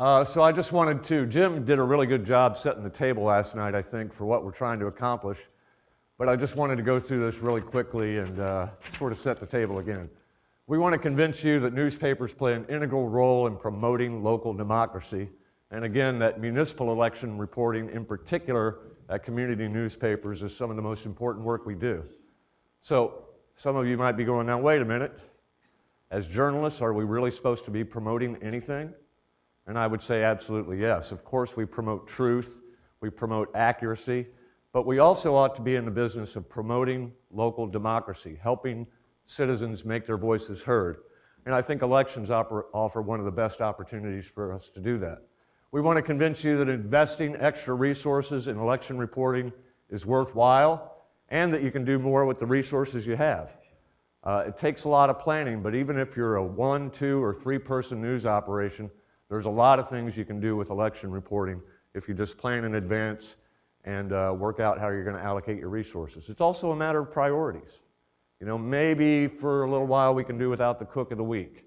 So I just wanted to, Jim did a really good job setting the table last night, I think, for what we're trying to accomplish. But I just wanted to go through this really quickly and sort of set the table again. We want to convince you that newspapers play an integral role in promoting local democracy. And again, that municipal election reporting, in particular at community newspapers, is some of the most important work we do. So some of you might be going, now wait a minute. As journalists, are we really supposed to be promoting anything? And I would say absolutely yes. Of course, we promote truth, we promote accuracy, but we also ought to be in the business of promoting local democracy, helping citizens make their voices heard. And I think elections offer one of the best opportunities for us to do that. We want to convince you that investing extra resources in election reporting is worthwhile and that you can do more with the resources you have. It takes a lot of planning, but even if you're a 1, 2, or 3-person news operation, there's a lot of things you can do with election reporting if you just plan in advance and work out how you're going to allocate your resources. It's also a matter of priorities. You know, maybe for a little while we can do without the cook of the week,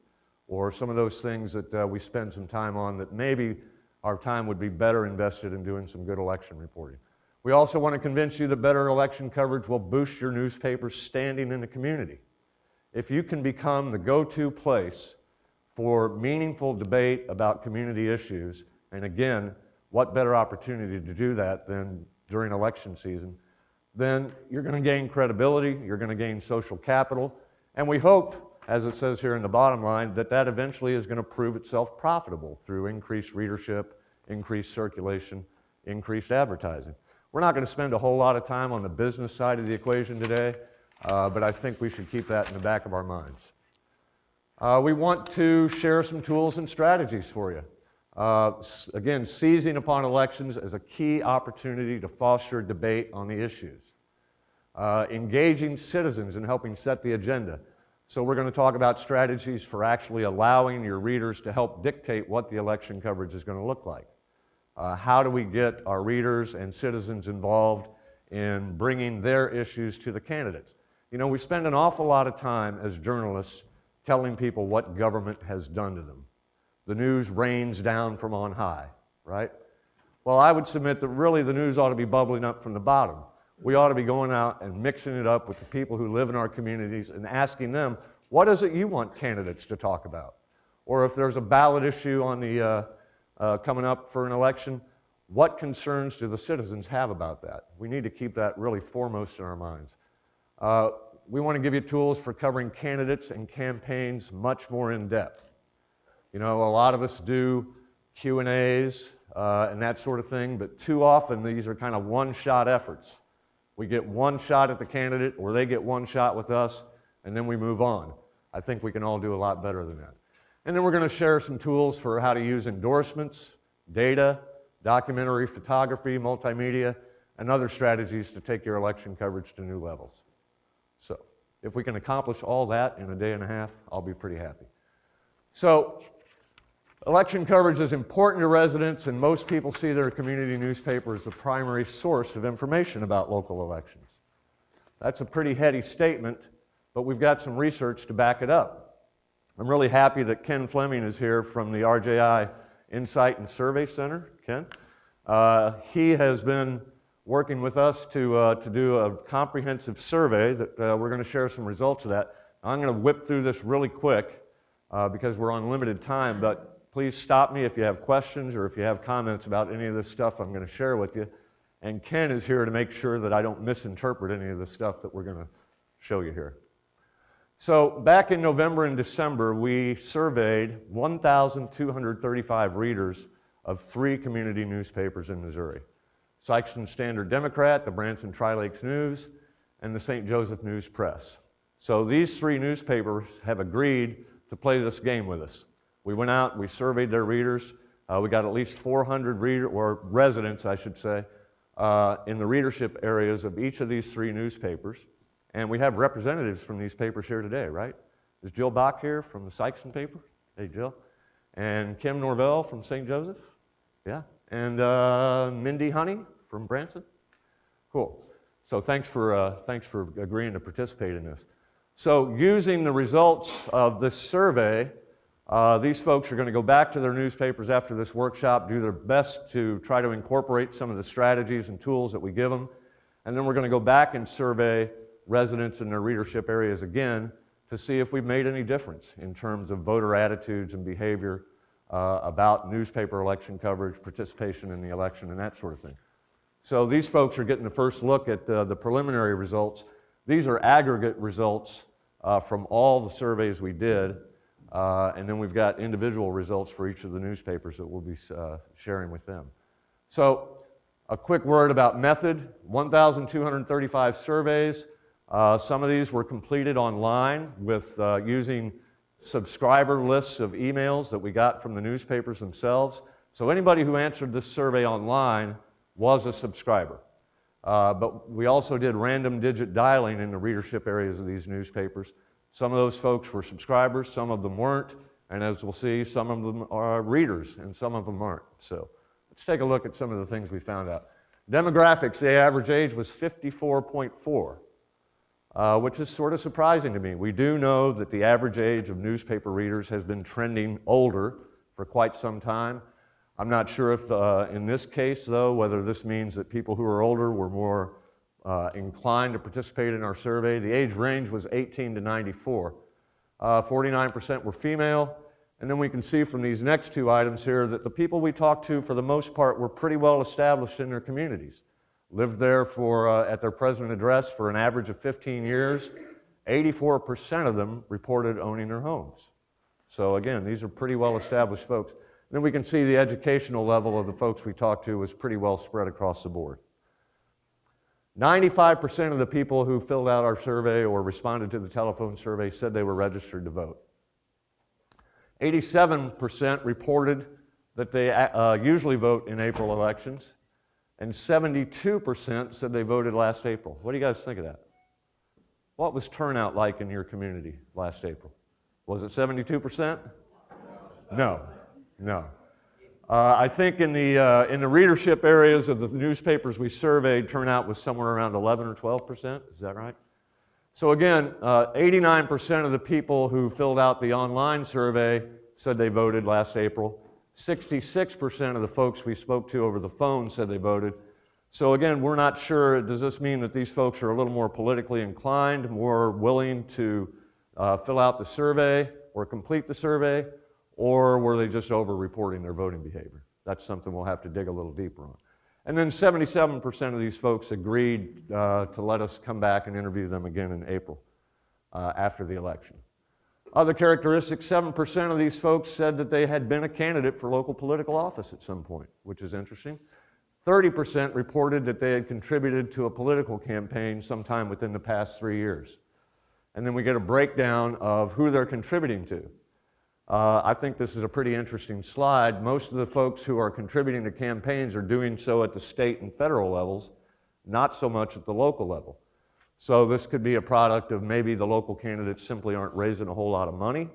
or some of those things that we spend some time on that maybe our time would be better invested in doing some good election reporting. We also want to convince you that better election coverage will boost your newspaper's standing in the community. If you can become the go-to place for meaningful debate about community issues, and again, what better opportunity to do that than during election season, then you're going to gain credibility, you're going to gain social capital, and we hope, as it says here in the bottom line, that that eventually is going to prove itself profitable through increased readership, increased circulation, increased advertising. We're not going to spend a whole lot of time on the business side of the equation today, but I think we should keep that in the back of our minds. We want to share some tools and strategies for you. Again, seizing upon elections as a key opportunity to foster debate on the issues. Engaging citizens in helping set the agenda. So we're going to talk about strategies for actually allowing your readers to help dictate what the election coverage is going to look like. How do we get our readers and citizens involved in bringing their issues to the candidates? You know, we spend an awful lot of time as journalists telling people what government has done to them. The news rains down from on high, right? Well, I would submit that really the news ought to be bubbling up from the bottom. We ought to be going out and mixing it up with the people who live in our communities and asking them, what is it you want candidates to talk about? Or if there's a ballot issue on the coming up for an election, what concerns do the citizens have about that? We need to keep that really foremost in our minds. We want to give you tools for covering candidates and campaigns much more in depth. You know, a lot of us do Q&As and that sort of thing, but too often these are kind of one-shot efforts. We get one shot at the candidate, or they get one shot with us, and then we move on. I think we can all do a lot better than that. And then we're going to share some tools for how to use endorsements, data, documentary photography, multimedia, and other strategies to take your election coverage to new levels. So if we can accomplish all that in a day and a half, I'll be pretty happy. So election coverage is important to residents, and most people see their community newspaper as the primary source of information about local elections. That's a pretty heady statement, but we've got some research to back it up. I'm really happy that Ken Fleming is here from the RJI Insight and Survey Center. Ken? He has been working with us to do a comprehensive survey that we're going to share some results of that. I'm going to whip through this really quick because we're on limited time, but please stop me if you have questions or if you have comments about any of this stuff I'm going to share with you. And Ken is here to make sure that I don't misinterpret any of the stuff that we're going to show you here. So back in November and December, we surveyed 1,235 readers of 3 community newspapers in Missouri: Sikeston Standard-Democrat, the Branson Tri-Lakes News, and the St. Joseph News Press. So these 3 newspapers have agreed to play this game with us. We went out, we surveyed their readers. We got at least 400 residents, I should say, in the readership areas of each of these 3 newspapers. And we have representatives from these papers here today, right? Is Jill Bach here from the Sikeston paper? Hey, Jill. And Kim Norvell from St. Joseph? Yeah. And Mindy Honey from Branson? Cool. So thanks for agreeing to participate in this. So using the results of this survey, These folks are going to go back to their newspapers after this workshop, do their best to try to incorporate some of the strategies and tools that we give them, and then we're going to go back and survey residents in their readership areas again to see if we've made any difference in terms of voter attitudes and behavior about newspaper election coverage, participation in the election, and that sort of thing. So these folks are getting the first look at the preliminary results. These are aggregate results from all the surveys we did, and then we've got individual results for each of the newspapers that we'll be sharing with them. So a quick word about method. 1,235 surveys. Some of these were completed online with using subscriber lists of emails that we got from the newspapers themselves. So anybody who answered this survey online was a subscriber. But we also did random digit dialing in the readership areas of these newspapers. Some of those folks were subscribers, some of them weren't, and as we'll see, some of them are readers and some of them aren't. So let's take a look at some of the things we found out. Demographics, the average age was 54.4, which is sort of surprising to me. We do know that the average age of newspaper readers has been trending older for quite some time. I'm not sure if in this case, though, whether this means that people who are older were more inclined to participate in our survey. The age range was 18 to 94. 49% were female. And then we can see from these next two items here that the people we talked to, for the most part, were pretty well established in their communities. Lived there at their present address for an average of 15 years. 84% of them reported owning their homes. So again, these are pretty well established folks. Then we can see the educational level of the folks we talked to was pretty well spread across the board. 95% of the people who filled out our survey or responded to the telephone survey said they were registered to vote. 87% reported that they usually vote in April elections, and 72% said they voted last April. What do you guys think of that? What was turnout like in your community last April? Was it 72%? No. I think in the readership areas of the newspapers we surveyed, turnout was somewhere around 11 or 12%. Is that right? So again, 89% of the people who filled out the online survey said they voted last April. 66% of the folks we spoke to over the phone said they voted. So again, we're not sure, does this mean that these folks are a little more politically inclined, more willing to fill out the survey or complete the survey, or were they just over-reporting their voting behavior? That's something we'll have to dig a little deeper on. And then 77% of these folks agreed to let us come back and interview them again in April after the election. Other characteristics, 7% of these folks said that they had been a candidate for local political office at some point, which is interesting. 30% reported that they had contributed to a political campaign sometime within the past 3 years. And then we get a breakdown of who they're contributing to. I think this is a pretty interesting slide. Most of the folks who are contributing to campaigns are doing so at the state and federal levels, not so much at the local level. So this could be a product of maybe the local candidates simply aren't raising a whole lot of money,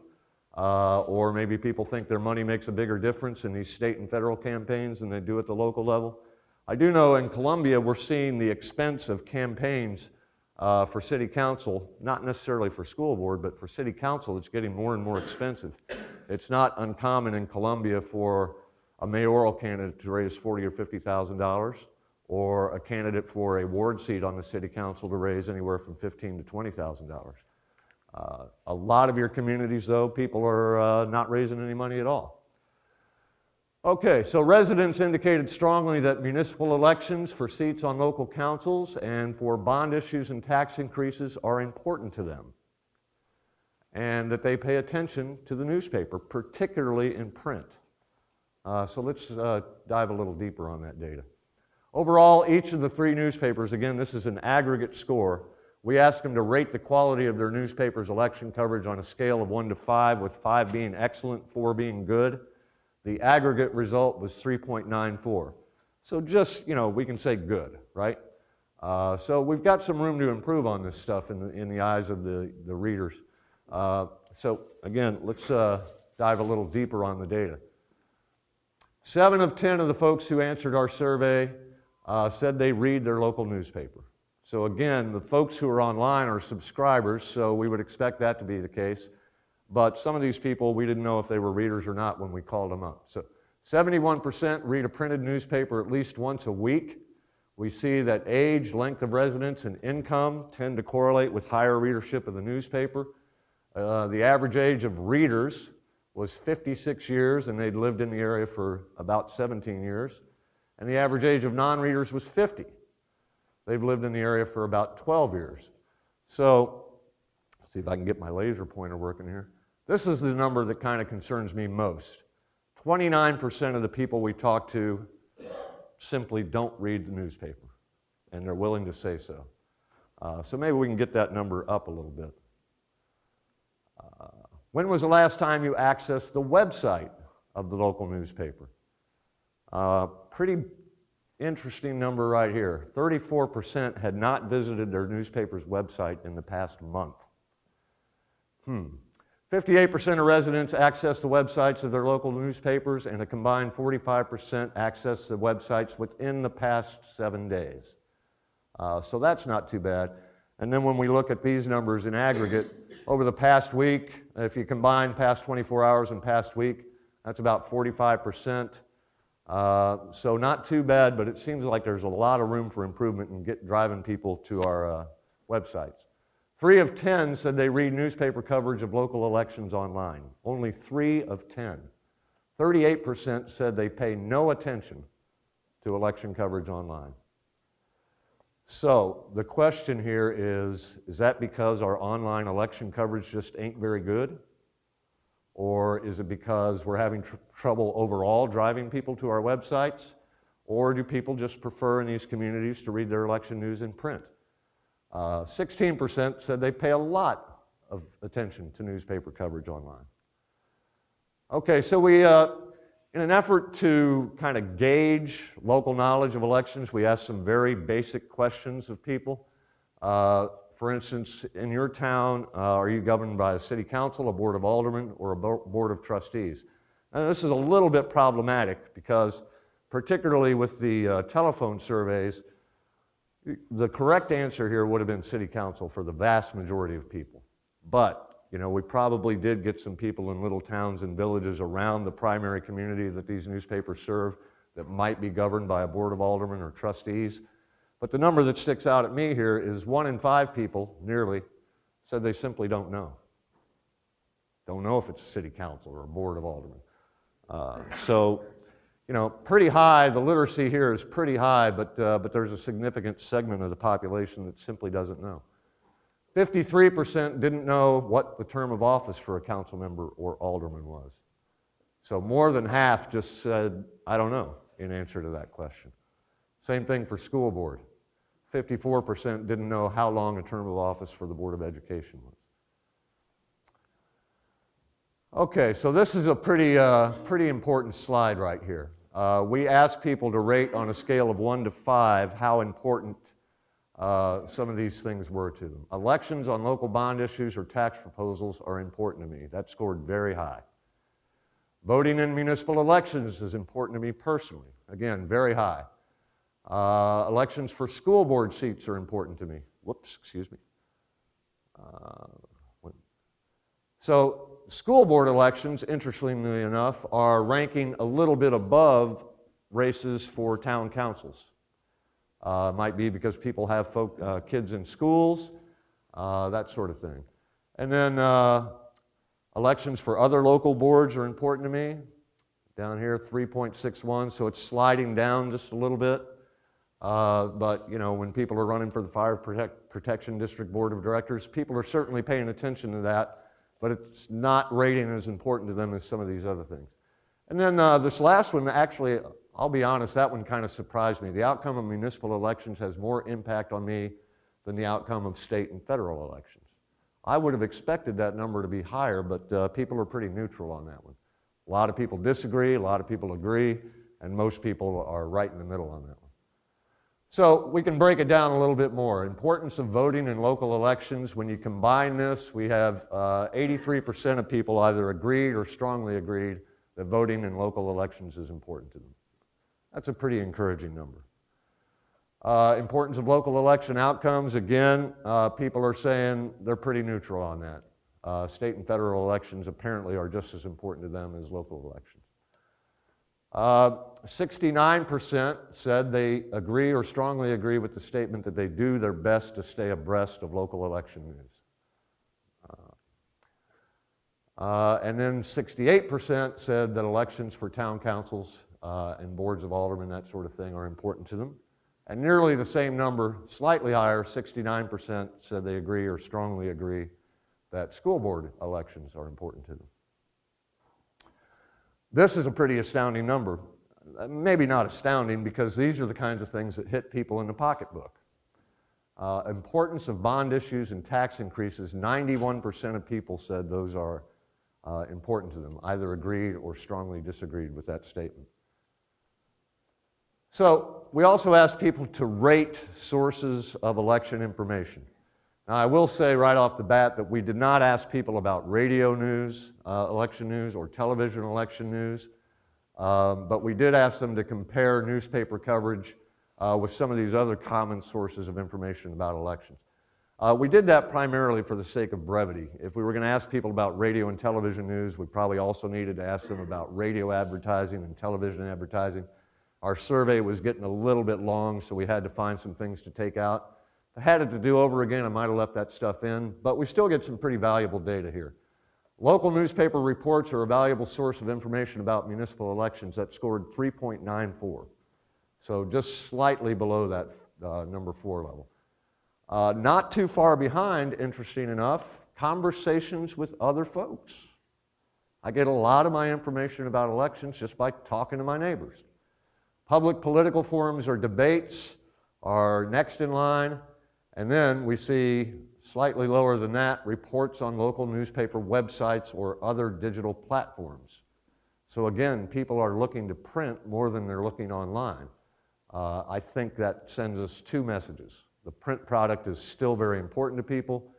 or maybe people think their money makes a bigger difference in these state and federal campaigns than they do at the local level. I do know in Columbia we're seeing the expense of campaigns for city council, not necessarily for school board, but for city council, it's getting more and more expensive. It's not uncommon in Columbia for a mayoral candidate to raise $40,000 or $50,000, or a candidate for a ward seat on the city council to raise anywhere from $15,000 to $20,000. A lot of your communities, though, people are not raising any money at all. Okay, so residents indicated strongly that municipal elections for seats on local councils and for bond issues and tax increases are important to them, and that they pay attention to the newspaper, particularly in print. So let's dive a little deeper on that data. Overall, each of the three newspapers, again, this is an aggregate score, we asked them to rate the quality of their newspaper's election coverage on a scale of 1 to 5, with 5 being excellent, 4 being good. The aggregate result was 3.94. So just, we can say good, right? So we've got some room to improve on this stuff in the eyes of the readers. So again, let's dive a little deeper on the data. 7 of 10 of the folks who answered our survey said they read their local newspaper. So again, the folks who are online are subscribers, so we would expect that to be the case. but some of these people, we didn't know if they were readers or not when we called them up. So 71% read a printed newspaper at least once a week. We see that age, length of residence, and income tend to correlate with higher readership of the newspaper. The average age of readers was 56 years, and they'd lived in the area for about 17 years. And the average age of non-readers was 50. They've lived in the area for about 12 years. So, let's see if I can get my laser pointer working here. This is the number that kind of concerns me most. 29% of the people we talk to simply don't read the newspaper, and they're willing to say so. So maybe we can get that number up a little bit. When was the last time you accessed the website of the local newspaper? Pretty interesting number right here. 34% had not visited their newspaper's website in the past month. 58% of residents access the websites of their local newspapers, and a combined 45% access the websites within the past 7 days. So that's not too bad. And then when we look at these numbers in aggregate, over the past week, if you combine past 24 hours and past week, that's about 45%. So not too bad, but it seems like there's a lot of room for improvement in driving people to our websites. 3 of 10 said they read newspaper coverage of local elections online. Only 3 of 10. 38% said they pay no attention to election coverage online. So the question here is that because our online election coverage just ain't very good? Or is it because we're having trouble overall driving people to our websites? Or do people just prefer in these communities to read their election news in print? 16% said they pay a lot of attention to newspaper coverage online. Okay, so we, in an effort to kind of gauge local knowledge of elections, we asked some very basic questions of people. For instance, in your town, are you governed by a city council, a board of aldermen, or a board of trustees? And this is a little bit problematic because, particularly with the telephone surveys, the correct answer here would have been city council for the vast majority of people. But, you know, we probably did get some people in little towns and villages around the primary community that these newspapers serve that might be governed by a board of aldermen or trustees. But the number that sticks out at me here is 1 in 5 people, nearly, said they simply don't know. Don't know if it's a city council or a board of aldermen. So, you know, pretty high, the literacy here is pretty high, but there's a significant segment of the population that simply doesn't know. 53% didn't know what the term of office for a council member or alderman was. So more than half just said, I don't know, in answer to that question. Same thing for school board. 54% didn't know how long a term of office for the Board of Education was. Okay, so this is a pretty important slide right here. We asked people to rate on a scale of 1 to 5 how important some of these things were to them. Elections on local bond issues or tax proposals are important to me. That scored very high. Voting in municipal elections is important to me personally. Again, very high. Elections for school board seats are important to me. Whoops, excuse me. So school board elections, interestingly enough, are ranking a little bit above races for town councils. Might be because people have kids in schools, that sort of thing. And then elections for other local boards are important to me. Down here, 3.61, so it's sliding down just a little bit. But, you know, when people are running for the Fire Protection District Board of Directors, people are certainly paying attention to that, but it's not rating as important to them as some of these other things. And then this last one, actually, I'll be honest, that one kind of surprised me. The outcome of municipal elections has more impact on me than the outcome of state and federal elections. I would have expected that number to be higher, but people are pretty neutral on that one. A lot of people disagree, a lot of people agree, and most people are right in the middle on that one. So we can break it down a little bit more. Importance of voting in local elections. When you combine this, we have 83% of people either agreed or strongly agreed that voting in local elections is important to them. That's a pretty encouraging number. Importance of local election outcomes. Again, people are saying they're pretty neutral on that. State and federal elections apparently are just as important to them as local elections. 69% said they agree or strongly agree with the statement that they do their best to stay abreast of local election news. And then 68% said that elections for town councils and boards of aldermen, that sort of thing, are important to them. And nearly the same number, slightly higher, 69% said they agree or strongly agree that school board elections are important to them. This is a pretty astounding number. Maybe not astounding, because these are the kinds of things that hit people in the pocketbook. Importance of bond issues and tax increases, 91% of people said those are important to them, either agreed or strongly disagreed with that statement. So we also asked people to rate sources of election information. Now, I will say right off the bat that we did not ask people about radio news, election news, or television election news, but we did ask them to compare newspaper coverage with some of these other common sources of information about elections. We did that primarily for the sake of brevity. If we were going to ask people about radio and television news, we probably also needed to ask them about radio advertising and television advertising. Our survey was getting a little bit long, so we had to find some things to take out. If I had it to do over again, I might have left that stuff in, but we still get some pretty valuable data here. Local newspaper reports are a valuable source of information about municipal elections. That scored 3.94, so just slightly below that number 4 level. Not too far behind, interesting enough, conversations with other folks. I get a lot of my information about elections just by talking to my neighbors. Public political forums or debates are next in line. And then we see, slightly lower than that, reports on local newspaper websites or other digital platforms. So again, people are looking to print more than they're looking online. I think that sends us 2 messages. The print product is still very important to people,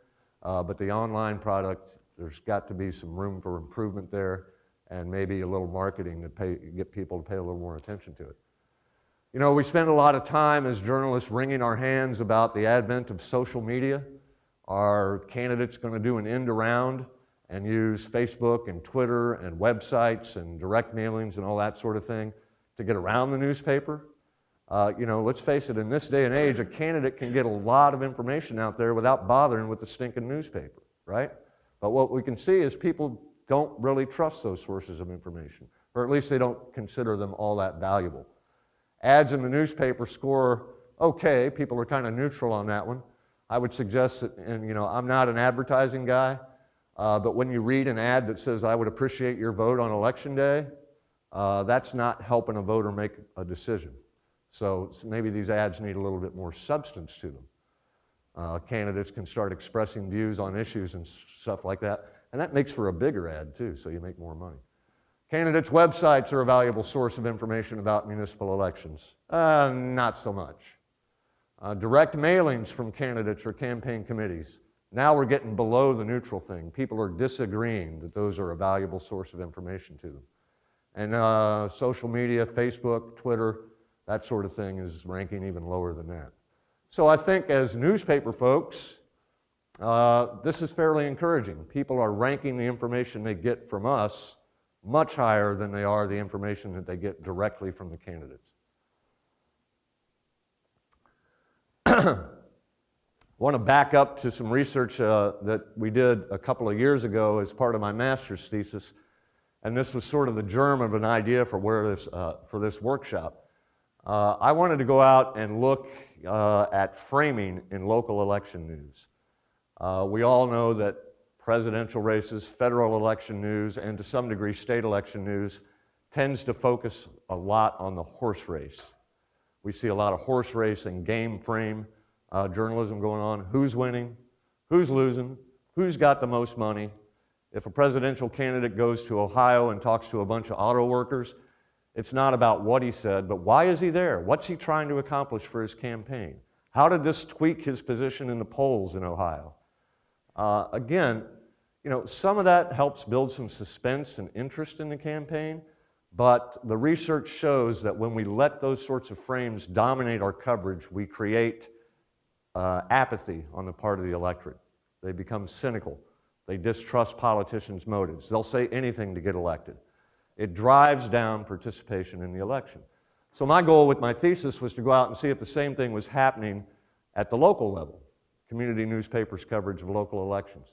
but the online product, there's got to be some room for improvement there, and maybe a little marketing to get people to pay a little more attention to it. You know, we spend a lot of time as journalists wringing our hands about the advent of social media. Are candidates going to do an end around and use Facebook and Twitter and websites and direct mailings and all that sort of thing to get around the newspaper? You know, let's face it, in this day and age, a candidate can get a lot of information out there without bothering with the stinking newspaper, right? But what we can see is people don't really trust those sources of information, or at least they don't consider them all that valuable. Ads in the newspaper score okay. People are kind of neutral on that one. I would suggest that, and you know, I'm not an advertising guy, but when you read an ad that says, "I would appreciate your vote on election day," that's not helping a voter make a decision. So maybe these ads need a little bit more substance to them. Candidates can start expressing views on issues and stuff like that, and that makes for a bigger ad too, so you make more money. Candidates' websites are a valuable source of information about municipal elections. Not so much. Direct mailings from candidates or campaign committees. Now we're getting below the neutral thing. People are disagreeing that those are a valuable source of information to them. And social media, Facebook, Twitter, that sort of thing is ranking even lower than that. So I think as newspaper folks, this is fairly encouraging. People are ranking the information they get from us much higher than they are the information that they get directly from the candidates. I want to back up to some research that we did a couple of years ago as part of my master's thesis, and this was sort of the germ of an idea for this workshop. I wanted to go out and look at framing in local election news. We all know that presidential races, federal election news, and to some degree state election news tends to focus a lot on the horse race. We see a lot of horse race and game frame journalism going on. Who's winning? Who's losing? Who's got the most money? If a presidential candidate goes to Ohio and talks to a bunch of auto workers, it's not about what he said, but why is he there? What's he trying to accomplish for his campaign? How did this tweak his position in the polls in Ohio? Again, you know, some of that helps build some suspense and interest in the campaign, but the research shows that when we let those sorts of frames dominate our coverage, we create apathy on the part of the electorate. They become cynical. They distrust politicians' motives. They'll say anything to get elected. It drives down participation in the election. So my goal with my thesis was to go out and see if the same thing was happening at the local level, community newspapers' coverage of local elections.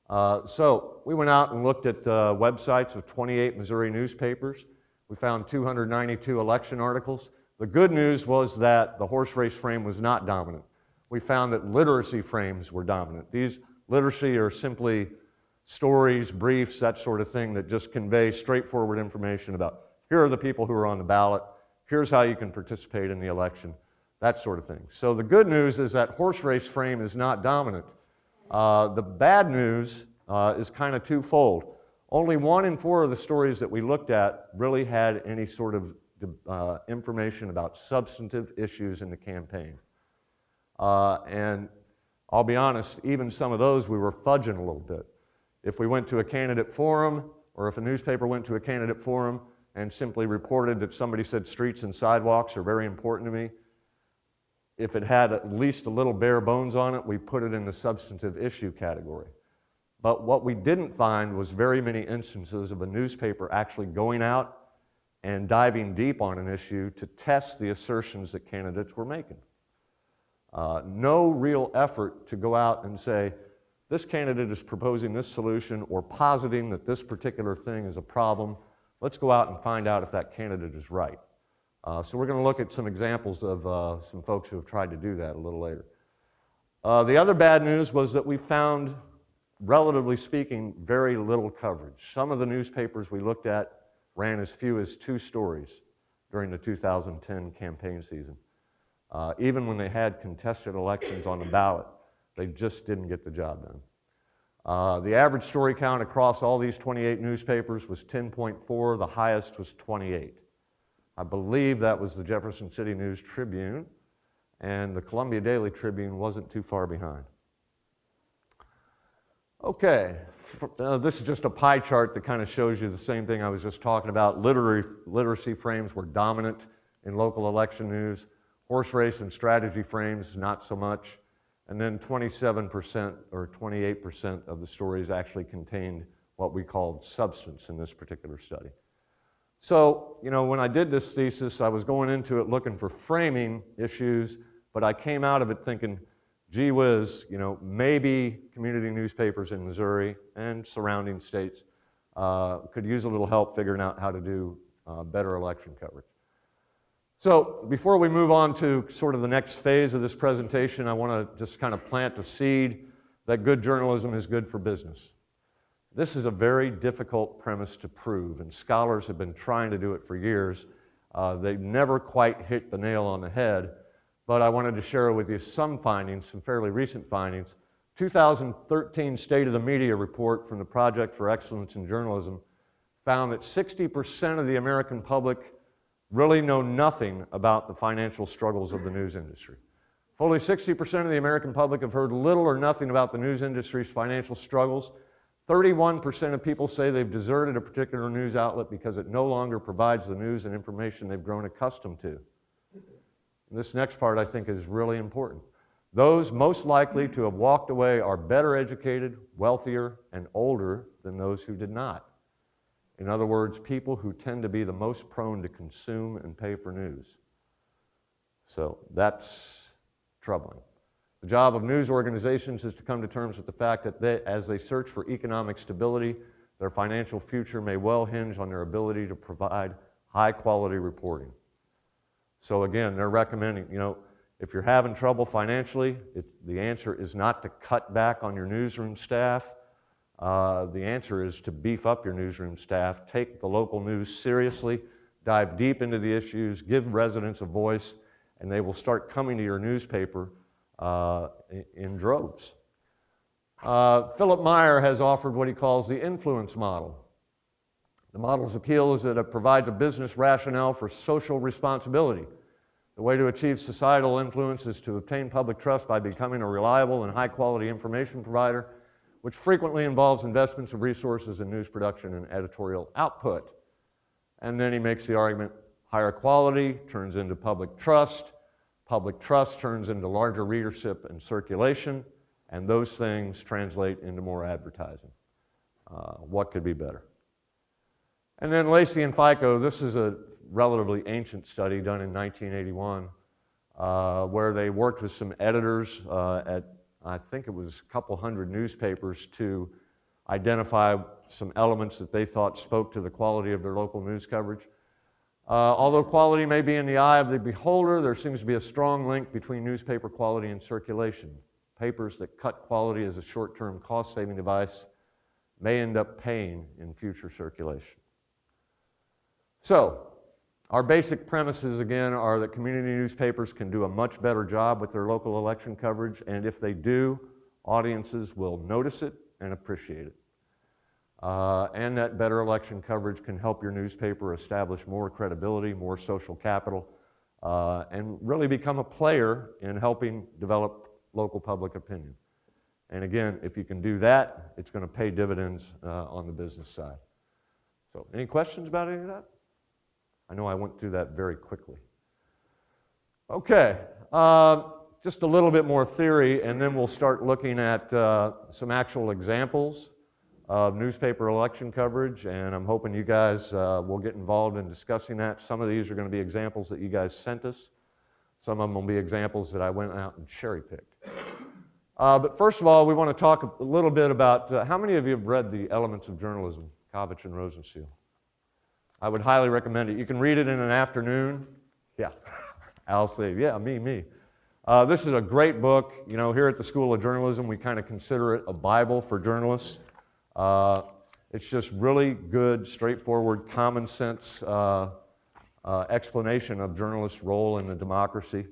So we went out and looked at the websites of 28 Missouri newspapers. We found 292 election articles. The good news was that the horse race frame was not dominant. We found that literacy frames were dominant. These literacy are simply stories, briefs, that sort of thing that just convey straightforward information about here are the people who are on the ballot, here's how you can participate in the election, that sort of thing. So the good news is that horse race frame is not dominant. The bad news is kind of twofold. Only 1 in 4 of the stories that we looked at really had any sort of information about substantive issues in the campaign. And I'll be honest, even some of those we were fudging a little bit. If we went to a candidate forum, or if a newspaper went to a candidate forum and simply reported that somebody said streets and sidewalks are very important to me, if it had at least a little bare bones on it, we put it in the substantive issue category. But what we didn't find was very many instances of a newspaper actually going out and diving deep on an issue to test the assertions that candidates were making. No real effort to go out and say, this candidate is proposing this solution or positing that this particular thing is a problem. Let's go out and find out if that candidate is right. So we're going to look at some examples of some folks who have tried to do that a little later. The other bad news was that we found, relatively speaking, very little coverage. Some of the newspapers we looked at ran as few as 2 stories during the 2010 campaign season. Even when they had contested elections on the ballot, they just didn't get the job done. The average story count across all these 28 newspapers was 10.4. The highest was 28. I believe that was the Jefferson City News Tribune, and the Columbia Daily Tribune wasn't too far behind. Okay, this is just a pie chart that kind of shows you the same thing I was just talking about. Literacy frames were dominant in local election news. Horse race and strategy frames, not so much. And then 27% or 28% of the stories actually contained what we called substance in this particular study. So, you know, when I did this thesis, I was going into it looking for framing issues, but I came out of it thinking, gee whiz, you know, maybe community newspapers in Missouri and surrounding states could use a little help figuring out how to do better election coverage. So before we move on to sort of the next phase of this presentation, I want to just kind of plant a seed that good journalism is good for business. This is a very difficult premise to prove, and scholars have been trying to do it for years. They've never quite hit the nail on the head, but I wanted to share with you some findings, some fairly recent findings. 2013 State of the Media report from the Project for Excellence in Journalism found that 60% of the American public really know nothing about the financial struggles of the news industry. Fully 60% of the American public have heard little or nothing about the news industry's financial struggles. 31% of people say they've deserted a particular news outlet because it no longer provides the news and information they've grown accustomed to. This next part I think is really important. Those most likely to have walked away are better educated, wealthier, and older than those who did not. In other words, people who tend to be the most prone to consume and pay for news. So that's troubling. The job of news organizations is to come to terms with the fact that as they search for economic stability, their financial future may well hinge on their ability to provide high-quality reporting. So again, they're recommending, you know, if you're having trouble financially, the answer is not to cut back on your newsroom staff. The answer is to beef up your newsroom staff, take the local news seriously, dive deep into the issues, give residents a voice, and they will start coming to your newspaper in droves. Philip Meyer has offered what he calls the influence model. The model's appeal is that it provides a business rationale for social responsibility. The way to achieve societal influence is to obtain public trust by becoming a reliable and high-quality information provider, which frequently involves investments of resources in news production and editorial output. And then he makes the argument, higher quality turns into public trust turns into larger readership and circulation, and those things translate into more advertising. What could be better? And then Lacey and FICO, this is a relatively ancient study done in 1981, where they worked with some editors at, I think it was a couple hundred newspapers, to identify some elements that they thought spoke to the quality of their local news coverage. Although quality may be in the eye of the beholder, there seems to be a strong link between newspaper quality and circulation. Papers that cut quality as a short-term cost-saving device may end up paying in future circulation. So, our basic premises, again, are that community newspapers can do a much better job with their local election coverage, and if they do, audiences will notice it and appreciate it. And that better election coverage can help your newspaper establish more credibility, more social capital, and really become a player in helping develop local public opinion. And again, if you can do that, it's going to pay dividends on the business side. So, any questions about any of that? I know I went through that very quickly. Okay, just a little bit more theory, and then we'll start looking at some actual examples of newspaper election coverage, and I'm hoping you guys will get involved in discussing that. Some of these are going to be examples that you guys sent us. Some of them will be examples that I went out and cherry-picked. But first of all, we want to talk a little bit about how many of you have read The Elements of Journalism, Kovach and Rosenstiel? I would highly recommend it. You can read it in an afternoon. Yeah, I'll say, yeah, me. This is a great book. You know, here at the School of Journalism, we kind of consider it a Bible for journalists. It's just really good, straightforward, common sense explanation of journalists' role in the democracy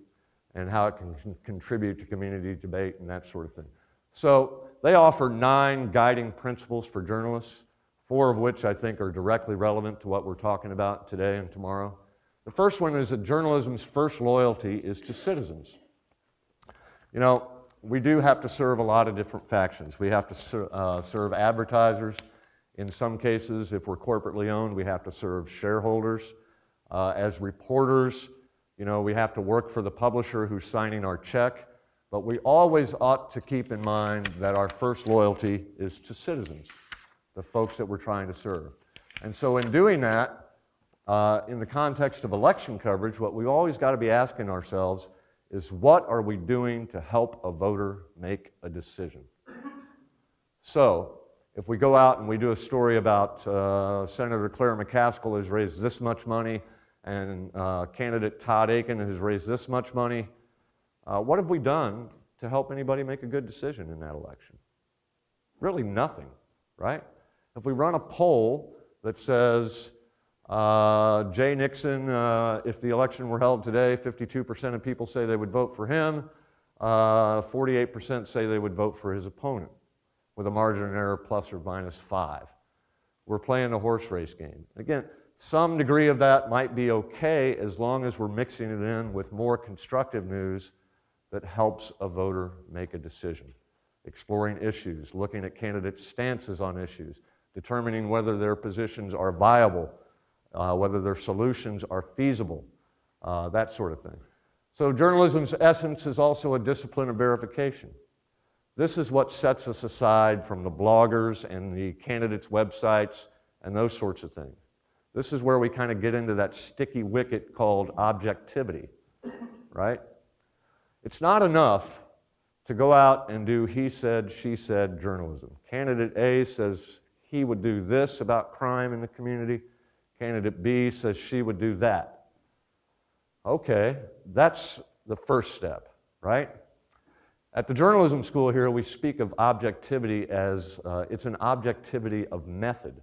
and how it can contribute to community debate and that sort of thing. So they offer 9 guiding principles for journalists, 4 of which I think are directly relevant to what we're talking about today and tomorrow. The first one is that journalism's first loyalty is to citizens. You know, we do have to serve a lot of different factions. We have to serve advertisers. In some cases, if we're corporately owned, we have to serve shareholders. As reporters, you know, we have to work for the publisher who's signing our check, but we always ought to keep in mind that our first loyalty is to citizens, the folks that we're trying to serve. And so in doing that, in the context of election coverage, what we've always got to be asking ourselves is, what are we doing to help a voter make a decision? So, if we go out and we do a story about Senator Claire McCaskill has raised this much money and candidate Todd Akin has raised this much money, what have we done to help anybody make a good decision in that election? Really nothing, right? If we run a poll that says, Jay Nixon, if the election were held today, 52% of people say they would vote for him, 48% say they would vote for his opponent, with a margin of error plus or minus 5. We're playing a horse race game. Again, some degree of that might be okay as long as we're mixing it in with more constructive news that helps a voter make a decision. Exploring issues, looking at candidates' stances on issues, determining whether their positions are viable, whether their solutions are feasible, that sort of thing. So journalism's essence is also a discipline of verification. This is what sets us aside from the bloggers and the candidates' websites and those sorts of things. This is where we kind of get into that sticky wicket called objectivity, right? It's not enough to go out and do he said, she said journalism. Candidate A says he would do this about crime in the community. Candidate B says she would do that. Okay, that's the first step, right? At the journalism school here, we speak of objectivity as it's an objectivity of method.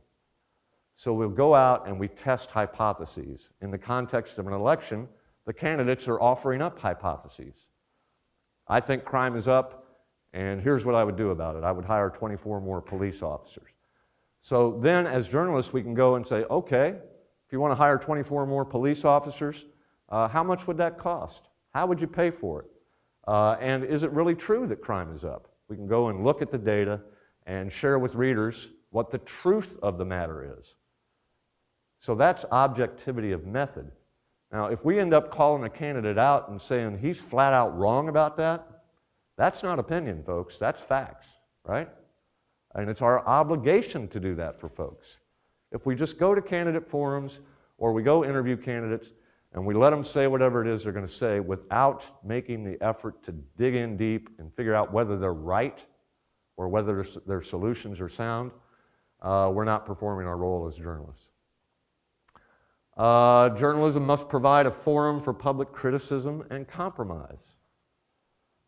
So we'll go out and we test hypotheses. In the context of an election, the candidates are offering up hypotheses. I think crime is up, and here's what I would do about it. I would hire 24 more police officers. So then, as journalists, we can go and say, okay, if you want to hire 24 more police officers, how much would that cost? How would you pay for it? And is it really true that crime is up? We can go and look at the data and share with readers what the truth of the matter is. So that's objectivity of method. Now, if we end up calling a candidate out and saying he's flat out wrong about that, That's not opinion, folks. That's facts, right? And it's our obligation to do that for folks. If we just go to candidate forums or we go interview candidates and we let them say whatever it is they're going to say without making the effort to dig in deep and figure out whether they're right or whether their solutions are sound, we're not performing our role as journalists. Journalism must provide a forum for public criticism and compromise.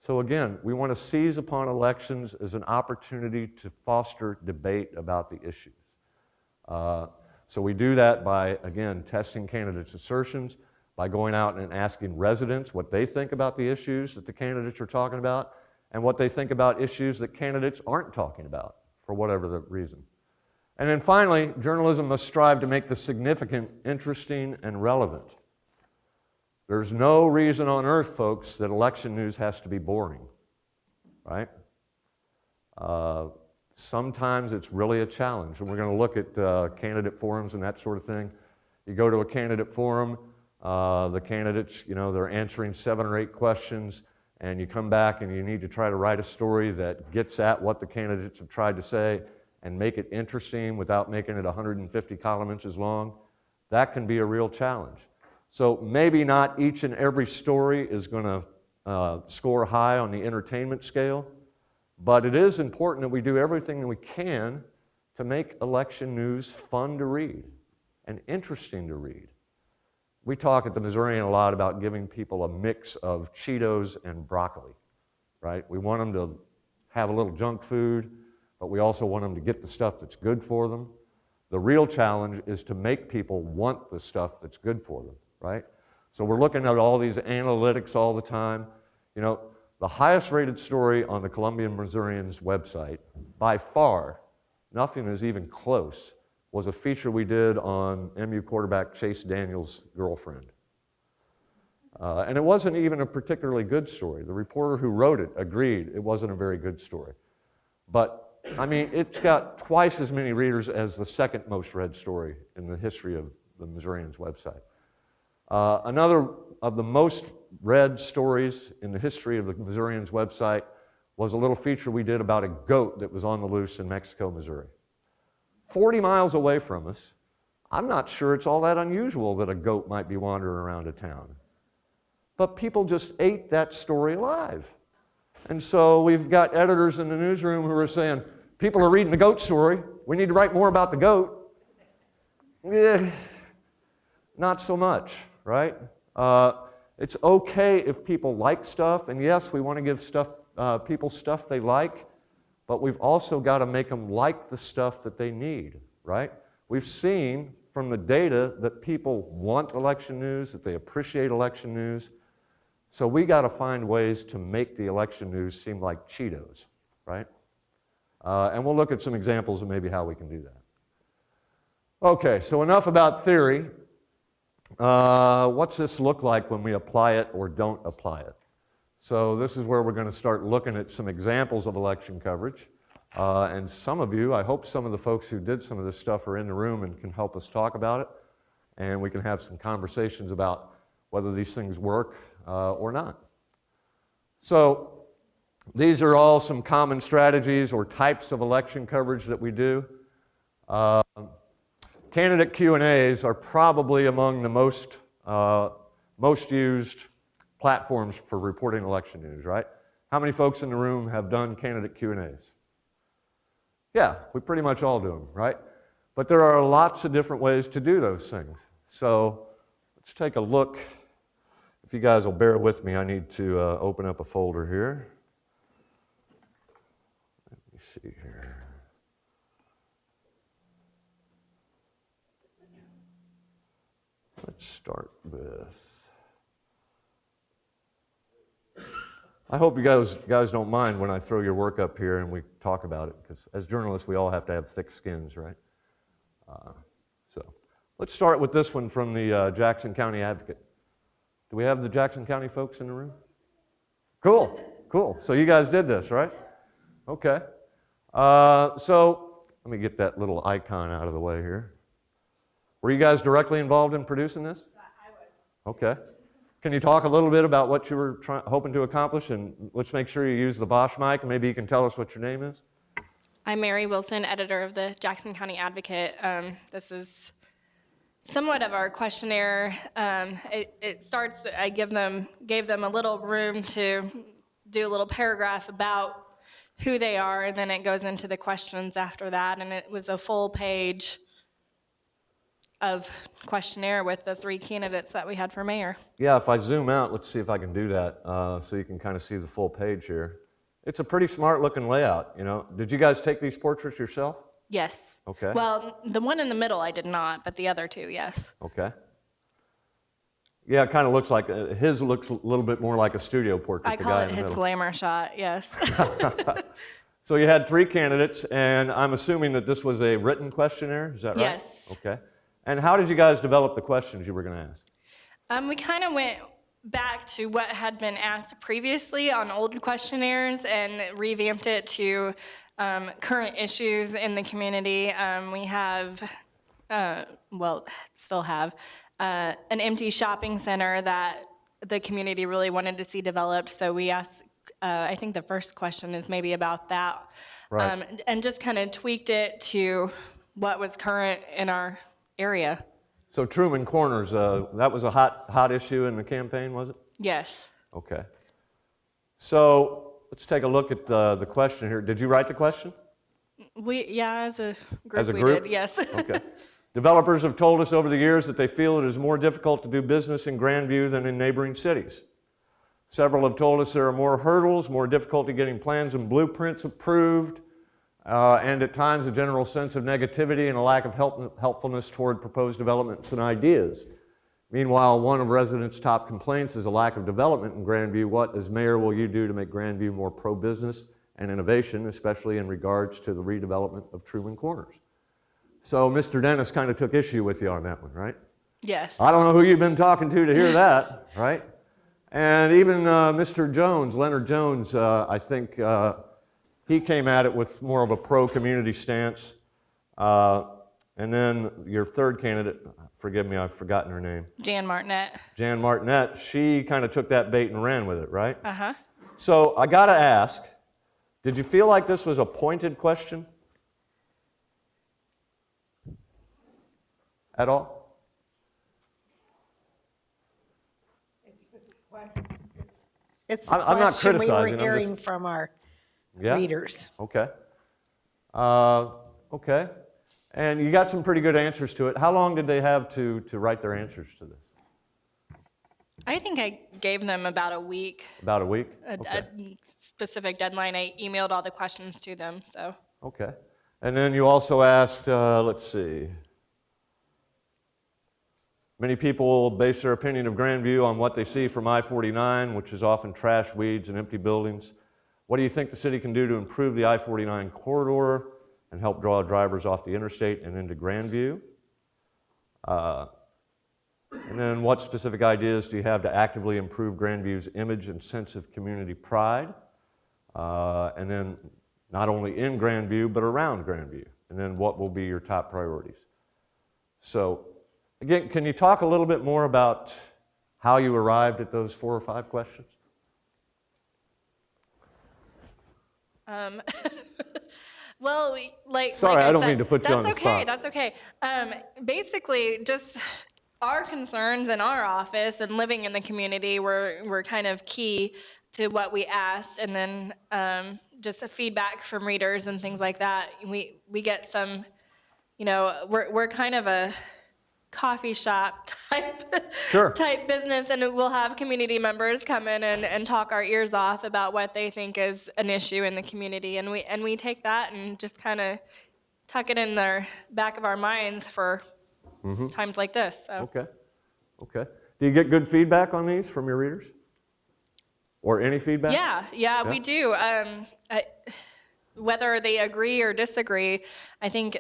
So again, we want to seize upon elections as an opportunity to foster debate about the issues. So we do that by, again, testing candidates' assertions, by going out and asking residents what they think about the issues that the candidates are talking about, and what they think about issues that candidates aren't talking about, for whatever the reason. And then finally, journalism must strive to make the significant interesting and relevant. There's no reason on earth, folks, that election news has to be boring, right? Sometimes it's really a challenge, and we're going to look at candidate forums and that sort of thing. You go to a candidate forum, the candidates, they're answering 7 or 8 questions, and you come back and you need to try to write a story that gets at what the candidates have tried to say and make it interesting without making it 150 column inches long. That can be a real challenge. So maybe not each and every story is going to score high on the entertainment scale, but it is important that we do everything that we can to make election news fun to read and interesting to read. We talk at the Missourian a lot about giving people a mix of Cheetos and broccoli, right? We want them to have a little junk food, but we also want them to get the stuff that's good for them. The real challenge is to make people want the stuff that's good for them, right? So we're looking at all these analytics all the time. The highest rated story on the Columbian Missourian's website, by far, nothing is even close, was a feature we did on MU quarterback Chase Daniels' girlfriend. And it wasn't even a particularly good story. The reporter who wrote it agreed it wasn't a very good story. But, it's got twice as many readers as the second most read story in the history of the Missourian's website. Another of the most read stories in the history of the Missourian's website was a little feature we did about a goat that was on the loose in Mexico, Missouri. 40 miles away from us, I'm not sure it's all that unusual that a goat might be wandering around a town. But people just ate that story alive. And so we've got editors in the newsroom who are saying, people are reading the goat story, we need to write more about the goat. Not so much, right? It's okay if people like stuff, and yes, we want to give people stuff they like, but we've also got to make them like the stuff that they need, right? We've seen from the data that people want election news, that they appreciate election news, so we got to find ways to make the election news seem like Cheetos, right? And we'll look at some examples of maybe how we can do that. Okay, so enough about theory. What's this look like when we apply it or don't apply it? So this is where we're going to start looking at some examples of election coverage. And some of you, I hope some of the folks who did some of this stuff are in the room and can help us talk about it. And we can have some conversations about whether these things work or not. So these are all some common strategies or types of election coverage that we do. Candidate Q&As are probably among the most used platforms for reporting election news, right? How many folks in the room have done candidate Q&As? Yeah, we pretty much all do them, right? But there are lots of different ways to do those things. So let's take a look. If you guys will bear with me, I need to open up a folder here. Let me see here. Let's start with, I hope you guys don't mind when I throw your work up here and we talk about it, because as journalists we all have to have thick skins, right? So let's start with this one from the Jackson County Advocate. Do we have the Jackson County folks in the room? Cool. So you guys did this, right? Okay. So let me get that little icon out of the way here. Were you guys directly involved in producing this? I was. Okay. Can you talk a little bit about what you were hoping to accomplish? And let's make sure you use the Bosch mic, and maybe you can tell us what your name is. I'm Mary Wilson, editor of the Jackson County Advocate. This is somewhat of our questionnaire. It starts, I gave them a little room to do a little paragraph about who they are, and then it goes into the questions after that, and it was a full page of questionnaire with the 3 candidates that we had for mayor. Yeah, if I zoom out, let's see if I can do that so you can kind of see the full page here. It's a pretty smart looking layout, you know. Did you guys take these portraits yourself? Yes. Okay. Well, the one in the middle I did not, but the other 2, yes. Okay. Yeah, it kind of looks like, his looks a little bit more like a studio portrait. I call it his glamour shot, yes. So you had 3 candidates, and I'm assuming that this was a written questionnaire, is that right? Yes. Okay. And how did you guys develop the questions you were going to ask? We kind of went back to what had been asked previously on old questionnaires and revamped it to current issues in the community. We have, still have, an empty shopping center that the community really wanted to see developed, so we asked, I think the first question is maybe about that. Right. And just kind of tweaked it to what was current in our area. So Truman Corners, that was a hot issue in the campaign, was it? Yes. Okay. So let's take a look at the question here. Did you write the question? As a group, As a group? we did, yes. Okay. Developers have told us over the years that they feel it is more difficult to do business in Grandview than in neighboring cities. Several have told us there are more hurdles, more difficulty getting plans and blueprints approved, and at times a general sense of negativity and a lack of helpfulness toward proposed developments and ideas. Meanwhile, one of residents' top complaints is a lack of development in Grandview. What, as mayor, will you do to make Grandview more pro-business and innovation, especially in regards to the redevelopment of Truman Corners? So Mr. Dennis kind of took issue with you on that one, right? Yes. I don't know who you've been talking to hear that, right? And even Mr. Jones, Leonard Jones, I think he came at it with more of a pro-community stance. And then your third candidate, forgive me, I've forgotten her name. Jan Martinet. Jan Martinet, she kind of took that bait and ran with it, right? Uh-huh. So I got to ask, did you feel like this was a pointed question at all? It's the I'm not question we were criticizing, I'm hearing just- from our Yeah? readers. Okay. Okay. And you got some pretty good answers to it. How long did they have to write their answers to this? I think I gave them about a week, About a week? a Okay. specific deadline. I emailed all the questions to them, so. Okay. And then you also asked, let's see. Many people base their opinion of Grandview on what they see from I-49, which is often trash, weeds, and empty buildings. What do you think the city can do to improve the I-49 corridor and help draw drivers off the interstate and into Grandview? And then what specific ideas do you have to actively improve Grandview's image and sense of community pride? And then not only in Grandview, but around Grandview. And then what will be your top priorities? So again, can you talk a little bit more about how you arrived at those 4 or 5 questions? Well, Sorry, like I don't said, mean to put you on the spot. That's okay. Basically, just our concerns in our office and living in the community were kind of key to what we asked, and then just the feedback from readers and things like that. We get some, we're kind of a coffee shop type business, and we'll have community members come in and talk our ears off about what they think is an issue in the community, and we take that and just kind of tuck it in the back of our minds for times like this. So. Okay. Do you get good feedback on these from your readers? Or any feedback? Yeah, we do. Whether they agree or disagree, I think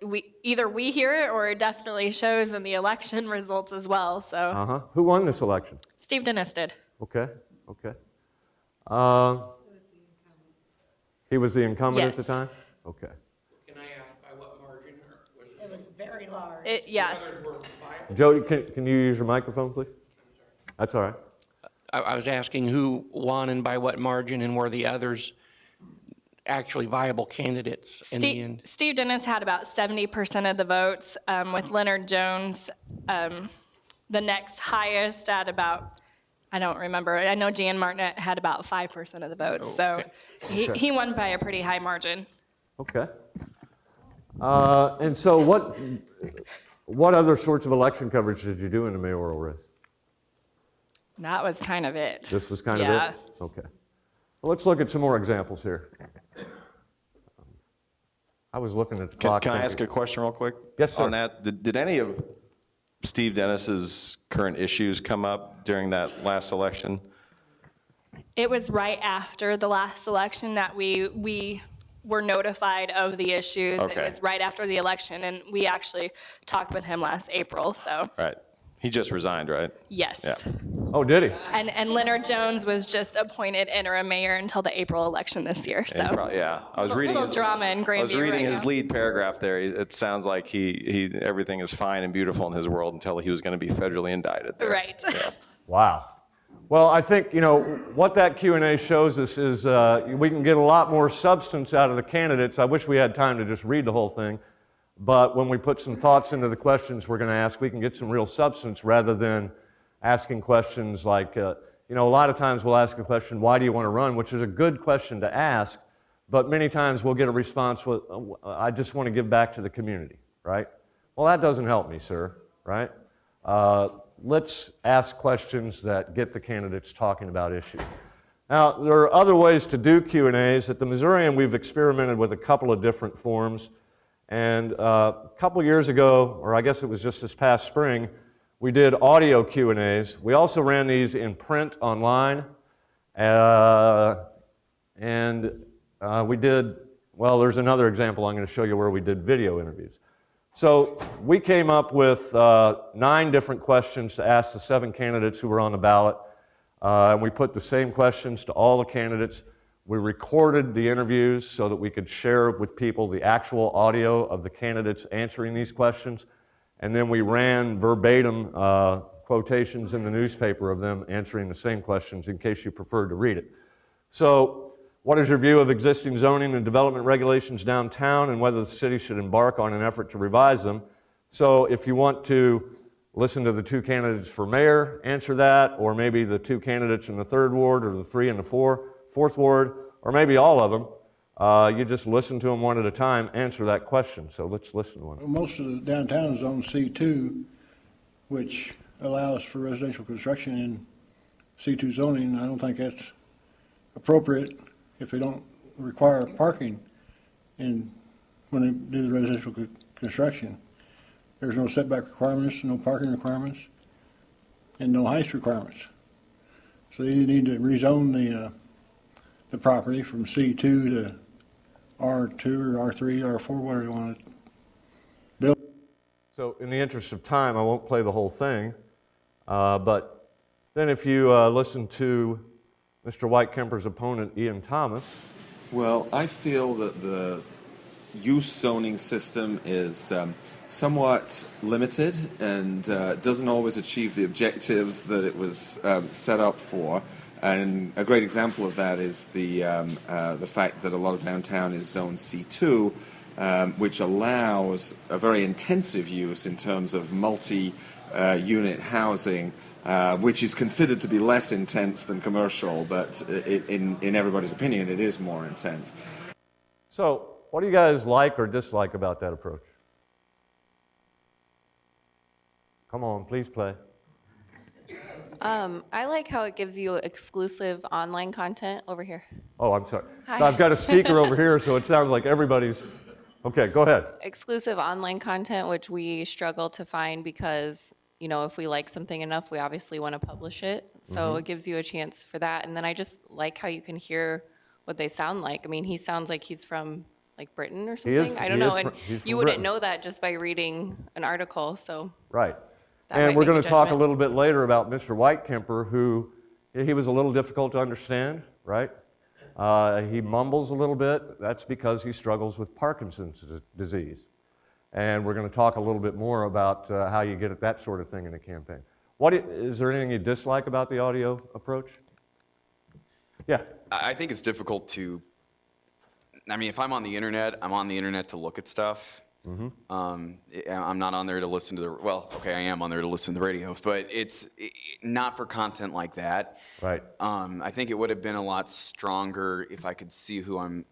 we hear it, or it definitely shows in the election results as well. So. Who won this election? Steve Dennis did. Okay. He was the incumbent at the Yes. time? Okay. Can I ask by what margin, or was It was very large. Yes. others were viable? Jody, can you use your microphone, please? That's all right. I was asking who won and by what margin, and were the others actually viable candidates in the end? Steve Dennis had about 70% of the votes, with Leonard Jones, the next highest at about, I don't remember. I know Jan Martinet had about 5% of the votes, so he won by a pretty high margin. Okay. And so what other sorts of election coverage did you do in the mayoral race? That was kind of it. This was kind Yeah. of it? Okay. Well, let's look at some more examples here. I was looking at the clock. Can I thinking- ask a question real quick? Yes, sir. On that, did any of Steve Dennis's current issues come up during that last election? It was right after the last election that we were notified of the issues. Okay. It was right after the election, and we actually talked with him last April, so, Right. He just resigned, right? yes. Yeah. Oh, did he? And Leonard Jones was just appointed interim mayor until the April election this year, so. Yeah. I was Little- reading little his drama in I was Grandview reading right his now. lead paragraph there. It sounds like he everything is fine and beautiful in his world until he was going to be federally indicted there. Right. Yeah. Wow. Well, I think, what that Q&A shows us is we can get a lot more substance out of the candidates. I wish we had time to just read the whole thing. But when we put some thoughts into the questions we're going to ask, we can get some real substance rather than asking questions like, a lot of times we'll ask a question, why do you want to run? Which is a good question to ask, but many times we'll get a response with, I just want to give back to the community, right? Well, that doesn't help me, sir, right? Let's ask questions that get the candidates talking about issues. Now, there are other ways to do Q&As. At the Missourian, we've experimented with a couple of different forms. And a couple years ago, or I guess it was just this past spring, we did audio Q&As. We also ran these in print online. We did, well, there's another example I'm going to show you where we did video interviews. So we came up with 9 different questions to ask the 7 candidates who were on the ballot. And we put the same questions to all the candidates. We recorded the interviews so that we could share with people the actual audio of the candidates answering these questions. And then we ran verbatim quotations in the newspaper of them answering the same questions in case you preferred to read it. So, what is your view of existing zoning and development regulations downtown and whether the city should embark on an effort to revise them? So if you want to listen to the 2 candidates for mayor, answer that, or maybe the 2 candidates in the 3rd ward or the 3 in the 4th ward, or maybe all of them, you just listen to them one at a time, answer that question. So let's listen to one. Most of the downtown is on C2, which allows for residential construction in C2 zoning. I don't think that's appropriate if they don't require parking when they do the residential construction. There's no setback requirements, no parking requirements, and no height requirements. So you need to rezone the property from C2 to R2 or R3, R4, whatever you want to build. So in the interest of time, I won't play the whole thing, but then if you listen to Mr. White Kemper's opponent, Ian Thomas. Well, I feel that the use zoning system is somewhat limited and doesn't always achieve the objectives that it was set up for. And a great example of that is the fact that a lot of downtown is zone C2, which allows a very intensive use in terms of multi-unit housing, which is considered to be less intense than commercial, but in everybody's opinion, it is more intense. So, what do you guys like or dislike about that approach? Come on, please play. I like how it gives you exclusive online content over here. Oh, I'm sorry. Hi. So I've got a speaker over here, so it sounds like everybody's... Okay, go ahead. Exclusive online content, which we struggle to find because, if we like something enough, we obviously want to publish it. So it gives you a chance for that. And then I just like how you can hear what they sound like. I mean, he sounds like he's from like Britain or He is- something. I don't he know. is And he's from you wouldn't Britain. know that just by reading an article. So Right. that And might we're make going a to talk a judgment. little bit later about Mr. White Kemper, who he was a little difficult to understand, right? He mumbles a little bit. That's because he struggles with Parkinson's disease. And we're going to talk a little bit more about how you get at that sort of thing in a campaign. Is there anything you dislike about the audio approach? Yeah. I think it's difficult I mean, if I'm on the internet, I'm on the internet to look at stuff. I'm not on there to listen to I am on there to listen to the radio, but it's not for content like that. Right. I think it would have been a lot stronger if I could see who I'm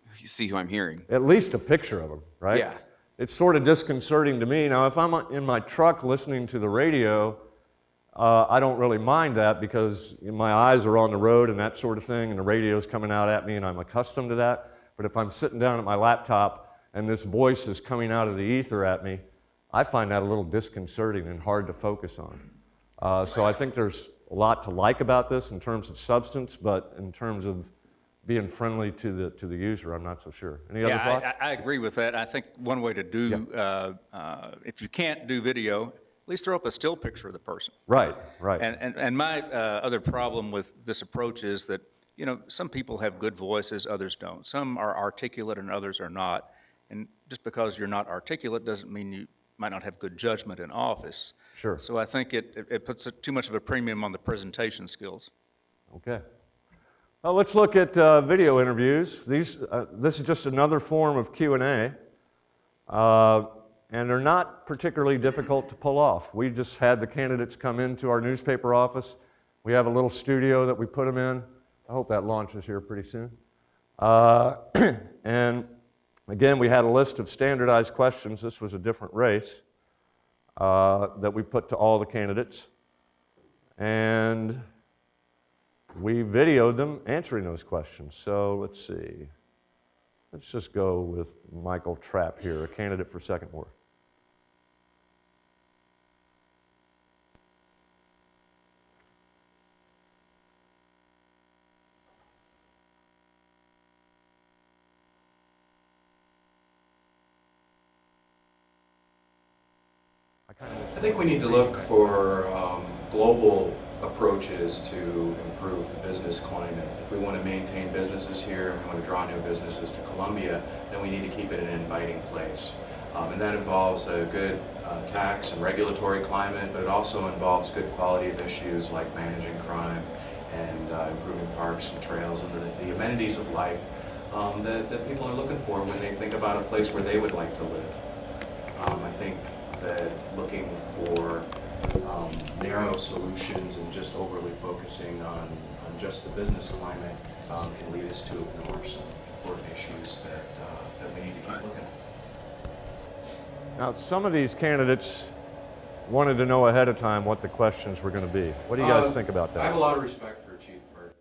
hearing. At least a picture of them, right? Yeah. It's sort of disconcerting to me. Now, if I'm in my truck listening to the radio, I don't really mind that because my eyes are on the road and that sort of thing, and the radio's coming out at me, and I'm accustomed to that. But if I'm sitting down at my laptop and this voice is coming out of the ether at me, I find that a little disconcerting and hard to focus on. So I think there's a lot to like about this in terms of substance, but in terms of being friendly to the user, I'm not so sure. Any other thoughts? I agree with that. I think one way to do, if you can't do video, at least throw up a still picture of the person. Right. And my other problem with this approach is that, some people have good voices, others don't. Some are articulate and others are not. And just because you're not articulate doesn't mean you might not have good judgment in office. Sure. So I think it puts too much of a premium on the presentation skills. Okay. Well, let's look at video interviews. This is just another form of Q&A, and they're not particularly difficult to pull off. We just had the candidates come into our newspaper office. We have a little studio that we put them in. I hope that launches here pretty soon. And again, we had a list of standardized questions. This was a different race that we put to all the candidates. And we videoed them answering those questions. So let's see. Let's just go with Michael Trapp here, a candidate for second ward. I think we need to look for global approaches to improve the business climate. If we want to maintain businesses here, and we want to draw new businesses to Columbia, then we need to keep it in an inviting place. And that involves a good tax and regulatory climate, but it also involves good quality of issues like managing crime and improving parks and trails and the amenities of life that people are looking for when they think about a place where they would like to live. I think that looking for narrow solutions and just overly focusing on just the business climate can lead us to ignore some important issues that we need to keep looking at. Now, some of these candidates wanted to know ahead of time what the questions were going to be. What do you guys think about that? I have a lot of respect for Chief Burt.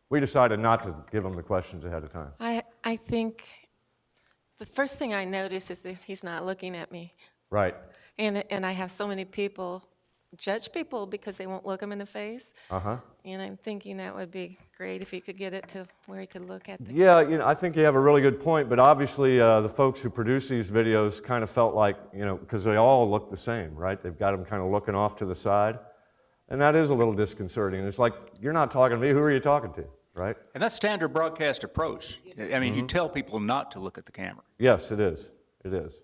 We decided not to give them the questions ahead of time. I think the first thing I notice is that he's not looking at me. Right. And I have so many people judge people because they won't look them in the face. Uh-huh. And I'm thinking that would be great if he could get it to where he could look at the Yeah, I think you have a really good point, but obviously the folks who produce these videos kind of felt like, because they all look the same, right? They've got them kind of looking off to the side. And that is a little disconcerting. It's like, you're not talking to me, who are you talking to, right? And that's standard broadcast approach. I mean, you tell people not to look at the camera. Yes, it is. It is.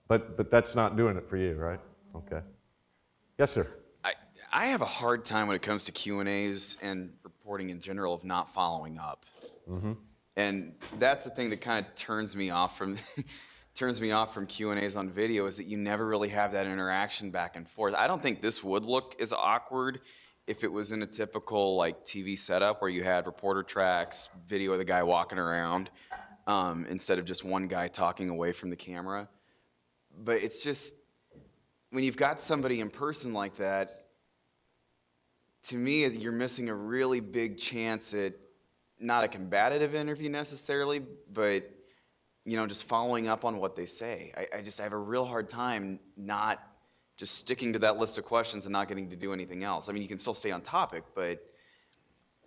But that's not doing it for you, right? Okay. Yes, sir. I have a hard time when it comes to Q&As and reporting in general of not following up. And that's the thing that kind of turns me off from Q&As on video, is that you never really have that interaction back and forth. I don't think this would look as awkward if it was in a typical TV setup where you had reporter tracks, video of the guy walking around, instead of just one guy talking away from the camera. But it's just, when you've got somebody in person like that, to me, you're missing a really big chance at not a combative interview necessarily, but just following up on what they say. I have a real hard time not just sticking to that list of questions and not getting to do anything else. I mean, you can still stay on topic, but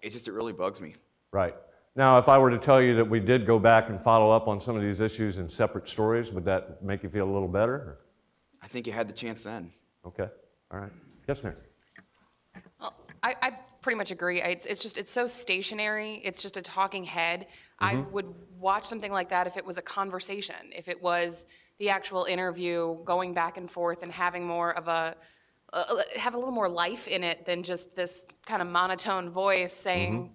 it really bugs me. Right. Now, if I were to tell you that we did go back and follow up on some of these issues in separate stories, would that make you feel a little better? Or? I think you had the chance then. Okay. All right. Yes, ma'am. Well, I pretty much agree. It's so stationary. It's just a talking head. I would watch something like that if it was a conversation, if it was the actual interview going back and forth and having more of a have a little more life in it than just this kind of monotone voice saying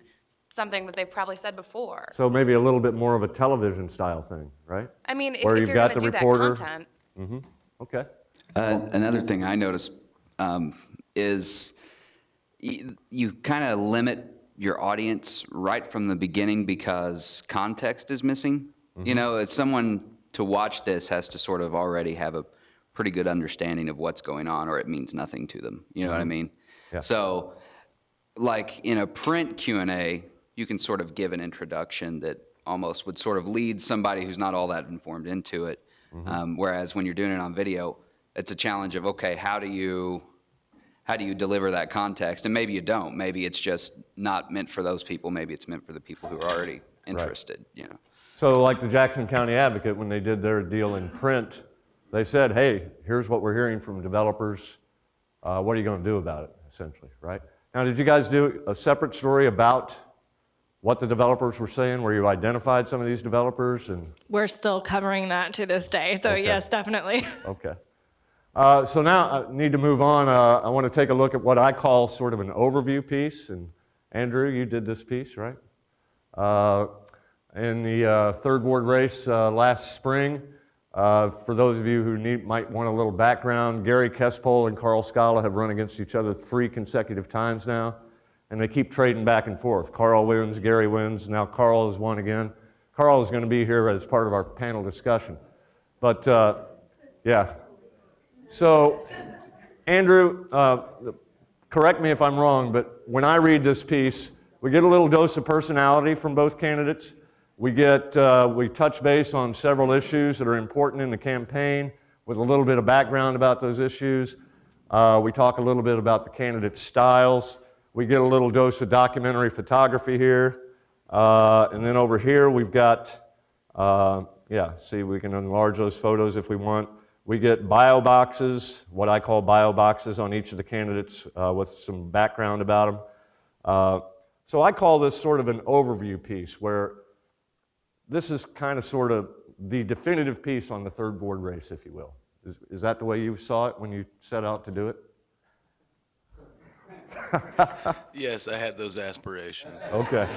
something that they've probably said before. So maybe a little bit more of a television style thing, right? I mean, Where if you've you're got going to the do that reporter. content. Okay. Another thing I noticed is you kind of limit your audience right from the beginning because context is missing. You know, it's someone to watch this has to sort of already have a pretty good understanding of what's going on, or it means nothing to them. You know what I mean? Yeah. So, like in a print Q&A, you can sort of give an introduction that almost would sort of lead somebody who's not all that informed into it. Whereas when you're doing it on video, it's a challenge of, okay, how do you deliver that context? And maybe you don't. Maybe it's just not meant for those people. Maybe it's meant for the people who are already interested, you know. So like the Jackson County Advocate, when they did their deal in print, they said, hey, here's what we're hearing from developers. What are you going to do about it, essentially, right? Now, did you guys do a separate story about what the developers were saying, where you identified some of these developers? And We're still covering that to this day. So Okay. yes, definitely. Okay. So now I need to move on. I want to take a look at what I call sort of an overview piece. And Andrew, you did this piece, right? In the third ward race last spring, for those of you who might want a little background, Gary Kespole and Carl Scala have run against each other 3 consecutive times now, and they keep trading back and forth. Carl wins, Gary wins, now Carl has won again. Carl is going to be here as part of our panel discussion. But yeah. So, Andrew, correct me if I'm wrong, but when I read this piece, we get a little dose of personality from both candidates. We touch base on several issues that are important in the campaign with a little bit of background about those issues. We talk a little bit about the candidates' styles. We get a little dose of documentary photography here. And then over here we've got, see, we can enlarge those photos if we want. We get bio boxes, what I call bio boxes on each of the candidates with some background about them. So I call this sort of an overview piece where this is kind of sort of the definitive piece on the third board race, if you will. Is that the way you saw it when you set out to do it? Yes, I had those aspirations. Okay.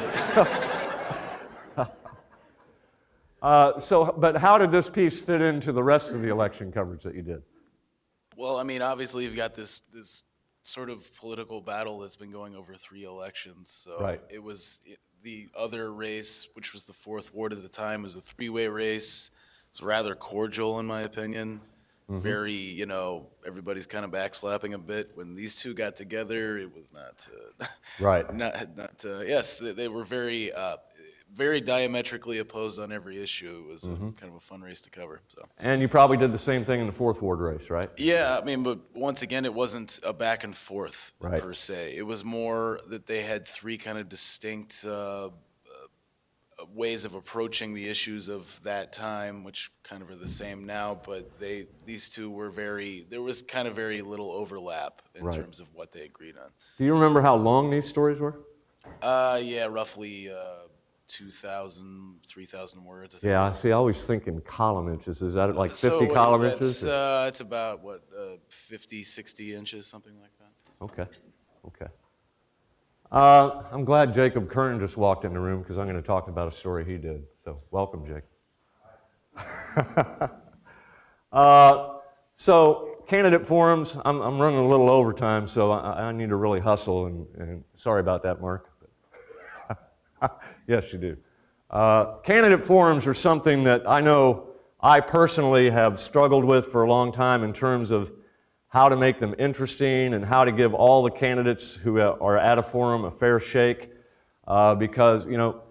But how did this piece fit into the rest of the election coverage that you did? Well, I mean, obviously you've got this sort of political battle that's been going over 3 elections. So Right. it was the other race, which was the 4th ward at the time, was a 3-way race. It's rather cordial, in my opinion. Very, you know, everybody's kind of backslapping a bit. When these two got together, it was not, Right. Yes, they were very, very diametrically opposed on every issue. It was kind of a fun race to cover. So. And you probably did the same thing in the 4th ward race, right? Yeah, I mean, but once again, it wasn't a back and forth Right. per se. It was more that they had 3 kind of distinct ways of approaching the issues of that time, which kind of are the same now, but these two were there was kind of very little overlap in Right. terms of what they agreed on. Do you remember how long these stories were? Yeah, roughly 2,000, 3,000 words. I think. Yeah, see, I always think in column inches. Is that like 50 So, column that's, inches? it's about, 50, 60 inches, something like that. Okay, okay. I'm glad Jacob Kern just walked in the room because I'm going to talk about a story he did. So welcome, Jake. So candidate forums, I'm running a little overtime, so I need to really hustle, and sorry about that, Mark. Yes, you do. Candidate forums are something that I know I personally have struggled with for a long time in terms of how to make them interesting and how to give all the candidates who are at a forum a fair shake. Because, you know,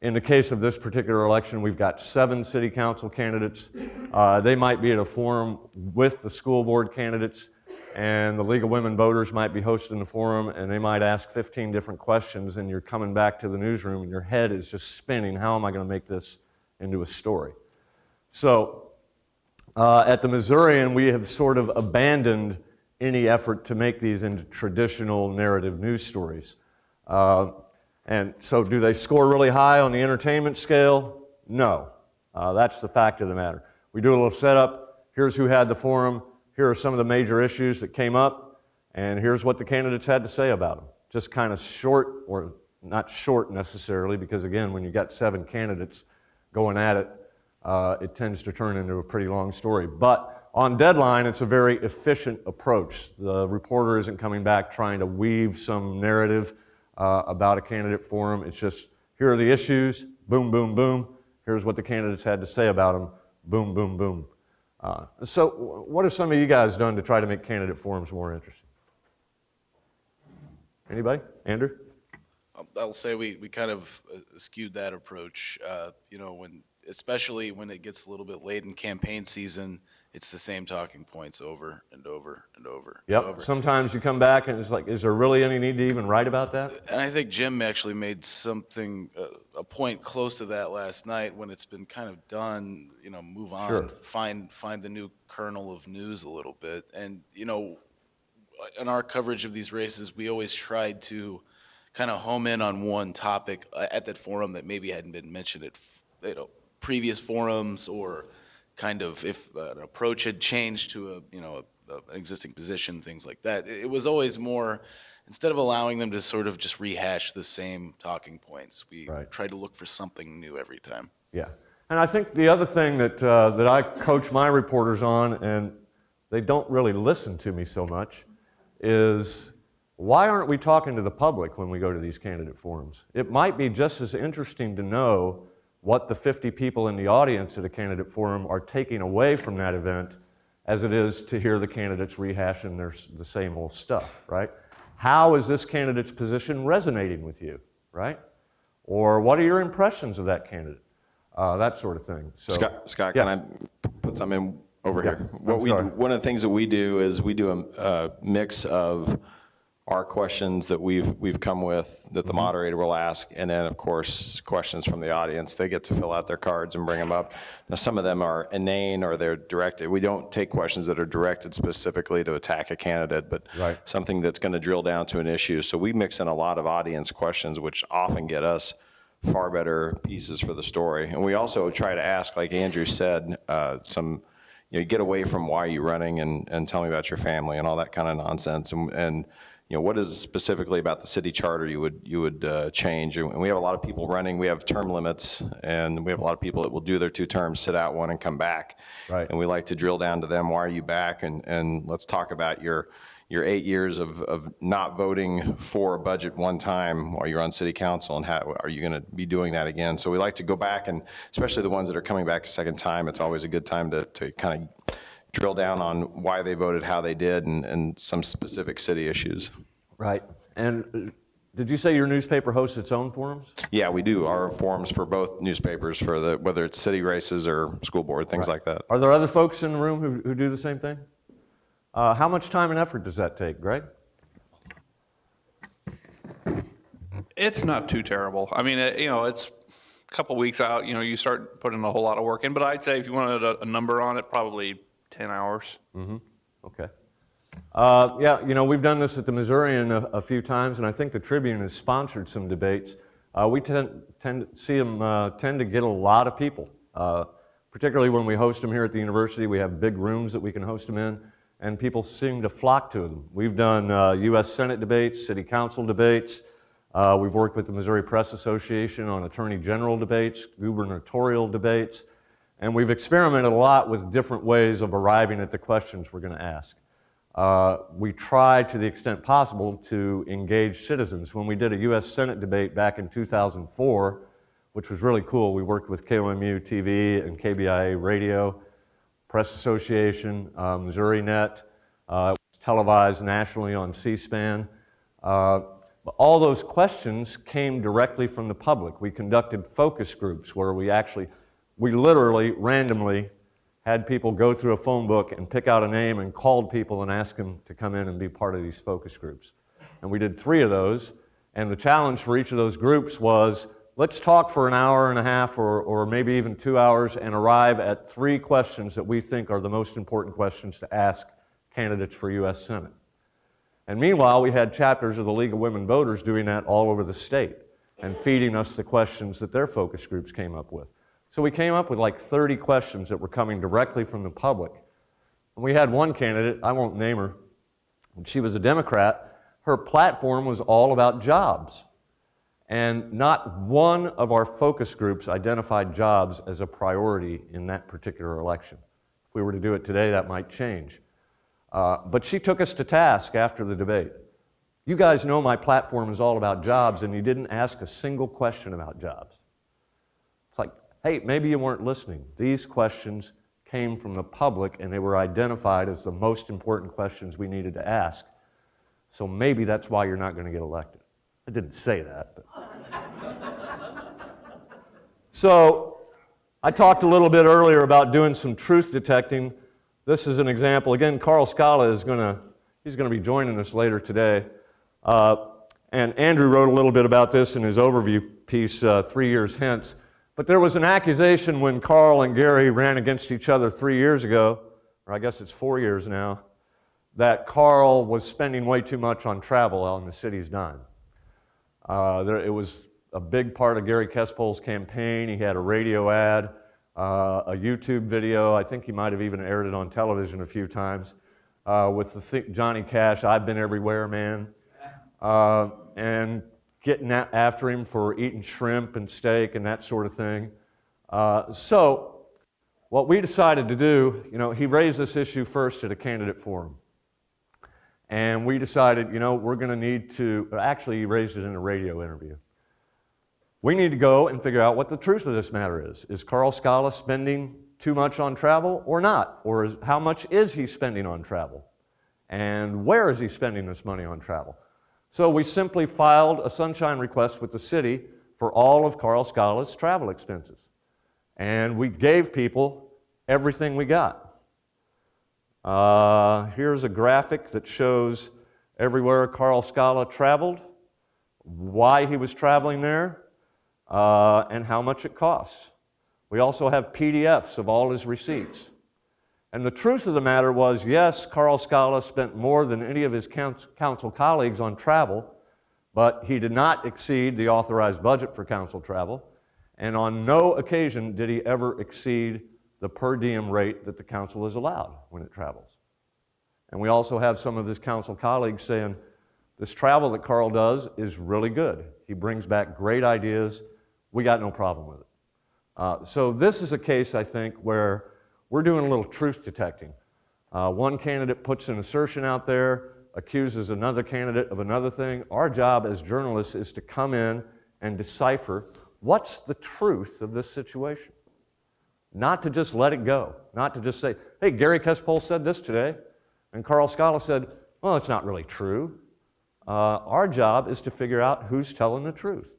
in the case of this particular election, we've got 7 city council candidates. They might be at a forum with the school board candidates, and the League of Women Voters might be hosting the forum, and they might ask 15 different questions, and you're coming back to the newsroom, and your head is just spinning. How am I going to make this into a story? So, at the Missourian, we have sort of abandoned any effort to make these into traditional narrative news stories. And so do they score really high on the entertainment scale? No. That's the fact of the matter. We do a little setup. Here's who had the forum. Here are some of the major issues that came up. And here's what the candidates had to say about them. Just kind of short, or not short necessarily, because again, when you got 7 candidates going at it, it tends to turn into a pretty long story. But on deadline, it's a very efficient approach. The reporter isn't coming back trying to weave some narrative about a candidate forum. It's just, here are the issues, boom, boom, boom. Here's what the candidates had to say about them, boom, boom, boom. So what have some of you guys done to try to make candidate forums more interesting? Anybody? Andrew? I'll say we kind of skewed that approach, especially when it gets a little bit late in campaign season, it's the same talking points over and over and over. Yep. And over. Sometimes you come back and it's like, is there really any need to even write about that? And I think Jim actually made something, a point close to that last night when it's been kind of done, move on, Sure. find the new kernel of news a little bit. And, in our coverage of these races, we always tried to kind of home in on one topic at that forum that maybe hadn't been mentioned at previous forums, or kind of if an approach had changed to an existing position, things like that. It was always more, instead of allowing them to sort of just rehash the same talking points, we tried to look for something new every time. Yeah. And I think the other thing that I coach my reporters on, and they don't really listen to me so much, is why aren't we talking to the public when we go to these candidate forums? It might be just as interesting to know what the 50 people in the audience at a candidate forum are taking away from that event as it is to hear the candidates rehashing the same old stuff, right? How is this candidate's position resonating with you, right? Or what are your impressions of that candidate? That sort of thing. So, Scott, yes. can I put something in over Yeah, here? One of the things that we do is we do a mix of our questions that we've come with that the moderator will ask, and then of course questions from the audience. They get to fill out their cards and bring them up. Now some of them are inane or they're directed. We don't take questions that are directed specifically to attack a candidate, but something that's going to drill down to an issue. So we mix in a lot of audience questions, which often get us far better pieces for the story. And we also try to ask, like Andrew said, get away from why you're running and tell me about your family and all that kind of nonsense. And what is specifically about the city charter you would change? And we have a lot of people running. We have term limits, and we have a lot of people that will do their 2 terms, sit out 1, and come back. Right. And we like to drill down to them. Why are you back? And let's talk about your 8 years of not voting for a budget one time while you're on city council, and how are you going to be doing that again? So we like to go back, and especially the ones that are coming back a second time, it's always a good time to kind of drill down on why they voted how they did, and some specific city issues. Right. And did you say your newspaper hosts its own forums? Yeah, we do. Our forums for both newspapers, for whether it's city races or school board, things like that. Are there other folks in the room who do the same thing? How much time and effort does that take, Greg? It's not too terrible. I mean, it's a couple weeks out, you start putting a whole lot of work in, but I'd say if you wanted a number on it, probably 10 hours. Mm-hmm. Okay. Yeah, we've done this at the Missourian a few times, and I think the Tribune has sponsored some debates. We tend to see them tend to get a lot of people, particularly when we host them here at the university. We have big rooms that we can host them in, and people seem to flock to them. We've done U.S. Senate debates, city council debates. We've worked with the Missouri Press Association on attorney general debates, gubernatorial debates, and we've experimented a lot with different ways of arriving at the questions we're going to ask. We try to the extent possible to engage citizens. When we did a U.S. Senate debate back in 2004, which was really cool, we worked with KOMU TV and KBIA Radio, Press Association, Missouri Net, it was televised nationally on C-SPAN. All those questions came directly from the public. We conducted focus groups where we literally randomly had people go through a phone book and pick out a name and called people and asked them to come in and be part of these focus groups. And we did 3 of those, and the challenge for each of those groups was, let's talk for an hour and a half or maybe even 2 hours and arrive at 3 questions that we think are the most important questions to ask candidates for U.S. Senate. And meanwhile, we had chapters of the League of Women Voters doing that all over the state and feeding us the questions that their focus groups came up with. So we came up with like 30 questions that were coming directly from the public. And we had one candidate, I won't name her, when she was a Democrat, her platform was all about jobs. And not one of our focus groups identified jobs as a priority in that particular election. If we were to do it today, that might change. But she took us to task after the debate. You guys know my platform is all about jobs, and you didn't ask a single question about jobs. It's like, hey, maybe you weren't listening. These questions came from the public, and they were identified as the most important questions we needed to ask. So maybe that's why you're not going to get elected. I didn't say that. But. So I talked a little bit earlier about doing some truth detecting. This is an example. Again, Carl Scala is he's going to be joining us later today. And Andrew wrote a little bit about this in his overview piece 3 years hence. But there was an accusation when Carl and Gary ran against each other 3 years ago, or I guess it's 4 years now, that Carl was spending way too much on travel on the city's dime. It was a big part of Gary Kespol's campaign. He had a radio ad, a YouTube video. I think he might have even aired it on television a few times with the Johnny Cash, "I've Been Everywhere" man, and getting after him for eating shrimp and steak and that sort of thing. So what we decided to do, he raised this issue first at a candidate forum. And we decided, we're going to need to, actually he raised it in a radio interview. We need to go and figure out what the truth of this matter is. Is Carl Scala spending too much on travel or not? Or how much is he spending on travel? And where is he spending this money on travel? So we simply filed a sunshine request with the city for all of Carl Scala's travel expenses. And we gave people everything we got. Here's a graphic that shows everywhere Carl Scala traveled, why he was traveling there, and how much it costs. We also have PDFs of all his receipts. And the truth of the matter was, yes, Carl Scala spent more than any of his council colleagues on travel, but he did not exceed the authorized budget for council travel, and on no occasion did he ever exceed the per diem rate that the council is allowed when it travels. And we also have some of his council colleagues saying, this travel that Carl does is really good. He brings back great ideas. We got no problem with it. So this is a case, I think, where we're doing a little truth detecting. One candidate puts an assertion out there, accuses another candidate of another thing. Our job as journalists is to come in and decipher what's the truth of this situation. Not to just let it go. Not to just say, hey, Gary Kespol said this today, and Carl Scala said, well, it's not really true. Our job is to figure out who's telling the truth.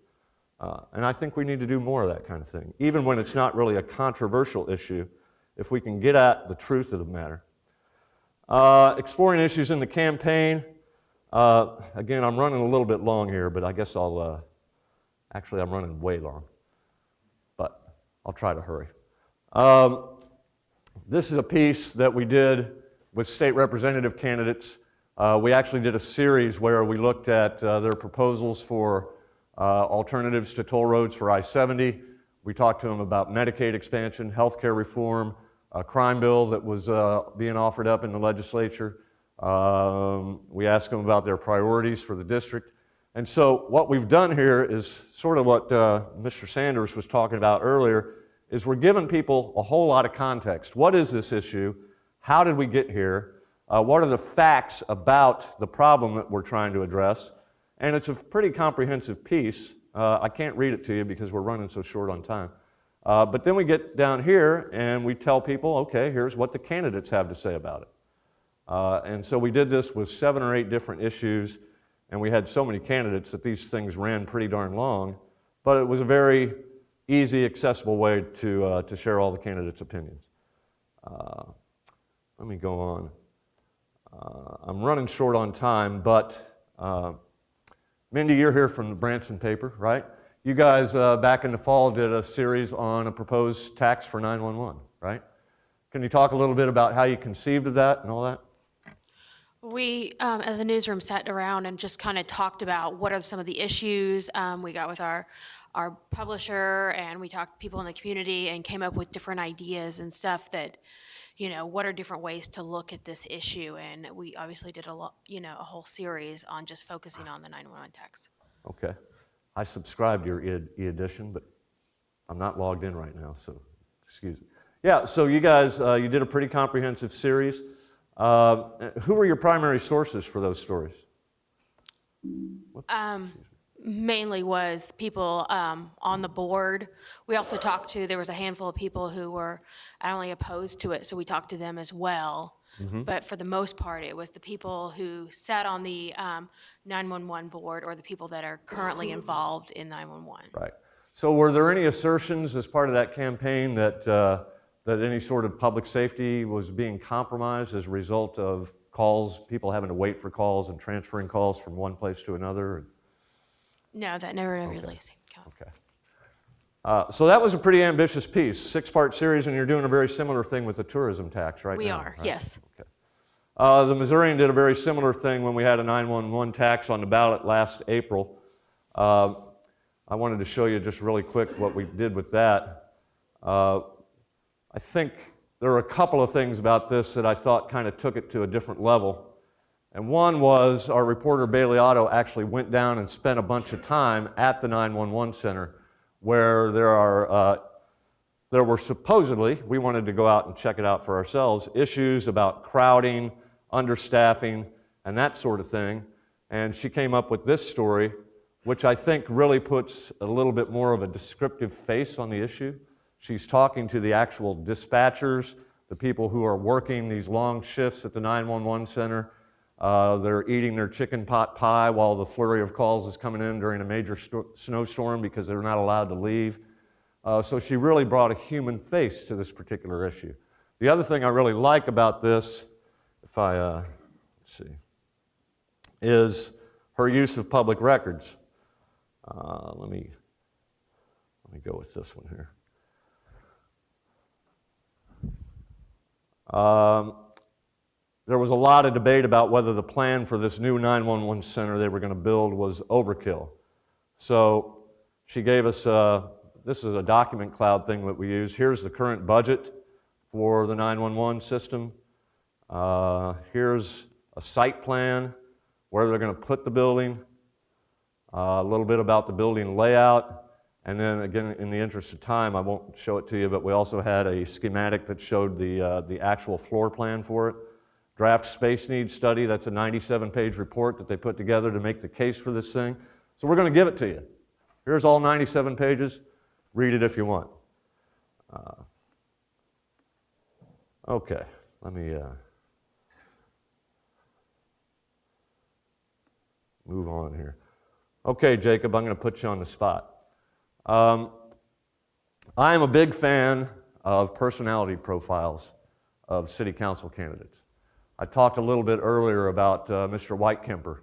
And I think we need to do more of that kind of thing, even when it's not really a controversial issue, if we can get at the truth of the matter. Exploring issues in the campaign. Again, I'm running a little bit long here, but I guess actually I'm running way long. But I'll try to hurry. This is a piece that we did with state representative candidates. We actually did a series where we looked at their proposals for alternatives to toll roads for I-70. We talked to them about Medicaid expansion, healthcare reform, a crime bill that was being offered up in the legislature. We asked them about their priorities for the district. And so what we've done here is sort of what Mr. Sanders was talking about earlier, is we're giving people a whole lot of context. What is this issue? How did we get here? What are the facts about the problem that we're trying to address? And it's a pretty comprehensive piece. I can't read it to you because we're running so short on time. But then we get down here and we tell people, okay, here's what the candidates have to say about it. And so we did this with 7 or 8 different issues, and we had so many candidates that these things ran pretty darn long. But it was a very easy, accessible way to share all the candidates' opinions. Let me go on. I'm running short on time, but Mindy, you're here from the Branson paper, right? You guys back in the fall did a series on a proposed tax for 911, right? Can you talk a little bit about how you conceived of that and all that? We, as a newsroom, sat around and just kind of talked about what are some of the issues. We got with our publisher, and we talked to people in the community and came up with different ideas and stuff that what are different ways to look at this issue? And we obviously did a a whole series on just focusing on the 911 techs. Okay. I subscribed to your e-edition, but I'm not logged in right now, so excuse me. Yeah, so you guys, you did a pretty comprehensive series. Who were your primary sources for those stories? Mainly was people on the board. We also talked to, there was a handful of people who were not only opposed to it, so we talked to them as well. But for the most part, it was the people who sat on the 911 board or the people that are currently involved in 911. Right. So were there any assertions as part of that campaign that, that any sort of public safety was being compromised as a result of calls, people having to wait for calls and transferring calls from one place to another? No, that never really seemed to count. Okay. So that was a pretty ambitious piece, 6-part series, and you're doing a very similar thing with the tourism tax right now. We are, right? yes. Okay. The Missourian did a very similar thing when we had a 911 tax on the ballot last April. I wanted to show you just really quick what we did with that. I think there are a couple of things about this that I thought kind of took it to a different level. And one was our reporter Bailey Otto actually went down and spent a bunch of time at the 911 center where there were supposedly, we wanted to go out and check it out for ourselves, issues about crowding, understaffing, and that sort of thing. And she came up with this story, which I think really puts a little bit more of a descriptive face on the issue. She's talking to the actual dispatchers, the people who are working these long shifts at the 911 center. They're eating their chicken pot pie while the flurry of calls is coming in during a major snowstorm because they're not allowed to leave. So she really brought a human face to this particular issue. The other thing I really like about this, if I, let's see, is her use of public records. Let me go with this one here. There was a lot of debate about whether the plan for this new 911 center they were going to build was overkill. So she gave us, this is a document cloud thing that we use. Here's the current budget for the 911 system. Here's a site plan, where they're going to put the building, a little bit about the building layout, and then again, in the interest of time, I won't show it to you, but we also had a schematic that showed the actual floor plan for it. Draft space needs study, that's a 97-page report that they put together to make the case for this thing. So we're going to give it to you. Here's all 97 pages. Read it if you want. Okay, let me move on here. Okay, Jacob, I'm going to put you on the spot. I am a big fan of personality profiles of city council candidates. I talked a little bit earlier about Mr. Whitekemper,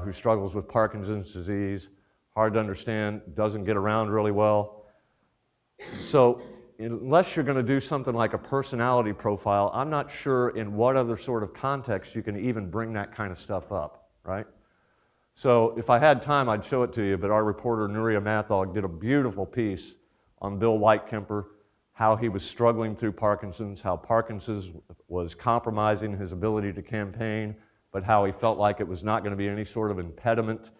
who struggles with Parkinson's disease, hard to understand, doesn't get around really well. So unless you're going to do something like a personality profile, I'm not sure in what other sort of context you can even bring that kind of stuff up, right? So if I had time, I'd show it to you, but our reporter, Nuria Mathog, did a beautiful piece on Bill Whitekemper, how he was struggling through Parkinson's, how Parkinson's was compromising his ability to campaign, but how he felt like it was not going to be any sort of impediment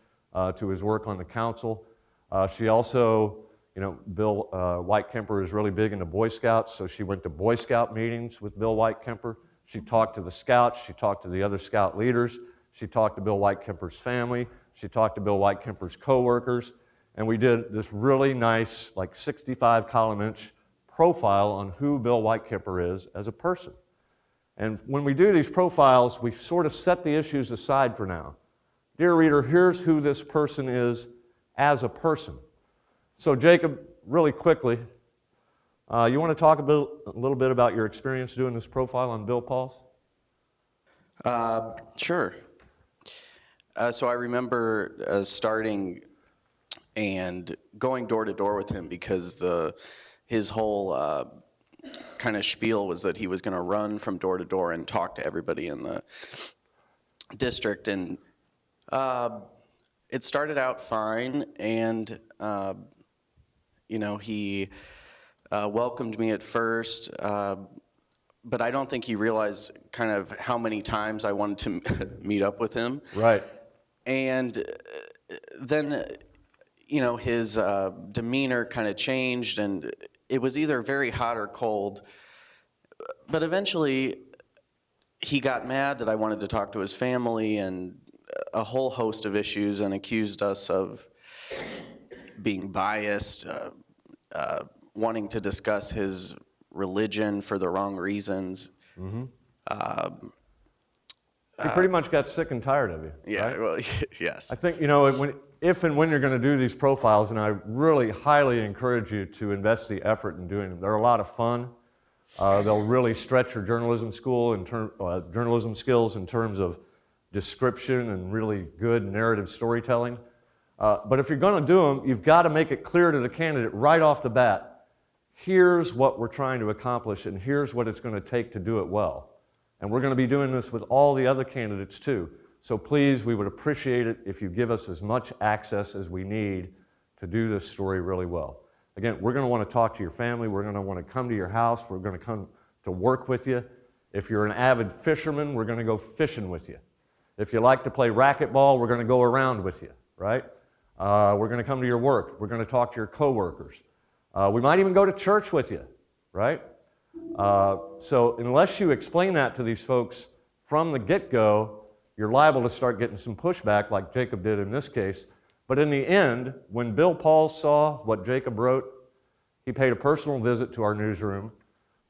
to his work on the council. She also, Bill Whitekemper is really big into Boy Scouts, so she went to Boy Scout meetings with Bill Whitekemper. She talked to the Scouts, she talked to the other Scout leaders, she talked to Bill Whitekemper's family, she talked to Bill Whitekemper's coworkers, and we did this really nice, like 65-column-inch profile on who Bill Whitekemper is as a person. And when we do these profiles, we sort of set the issues aside for now. Dear reader, here's who this person is as a person. So Jacob, really quickly, you want to talk a little bit about your experience doing this profile on Bill Pauls? Sure. So I remember starting and going door to door with him because his whole kind of spiel was that he was going to run from door to door and talk to everybody in the district. And it started out fine, and he welcomed me at first, but I don't think he realized kind of how many times I wanted to meet up with him. Right. And then, his demeanor kind of changed, and it was either very hot or cold. But eventually, he got mad that I wanted to talk to his family and a whole host of issues, and accused us of being biased, wanting to discuss his religion for the wrong reasons. Mm-hmm. He pretty much got sick and tired of you. Yeah, right? well, yes. I think, if and when you're going to do these profiles, and I really highly encourage you to invest the effort in doing them. They're a lot of fun. They'll really stretch your journalism skills in terms of description and really good narrative storytelling. But if you're going to do them, you've got to make it clear to the candidate right off the bat, here's what we're trying to accomplish, and here's what it's going to take to do it well. And we're going to be doing this with all the other candidates too. So please, we would appreciate it if you give us as much access as we need to do this story really well. Again, we're going to want to talk to your family. We're going to want to come to your house. We're going to come to work with you. If you're an avid fisherman, we're going to go fishing with you. If you like to play racquetball, we're going to go around with you, right? We're going to come to your work. We're going to talk to your coworkers. We might even go to church with you, right? So unless you explain that to these folks from the get-go, you're liable to start getting some pushback like Jacob did in this case. But in the end, when Bill Pauls saw what Jacob wrote, he paid a personal visit to our newsroom,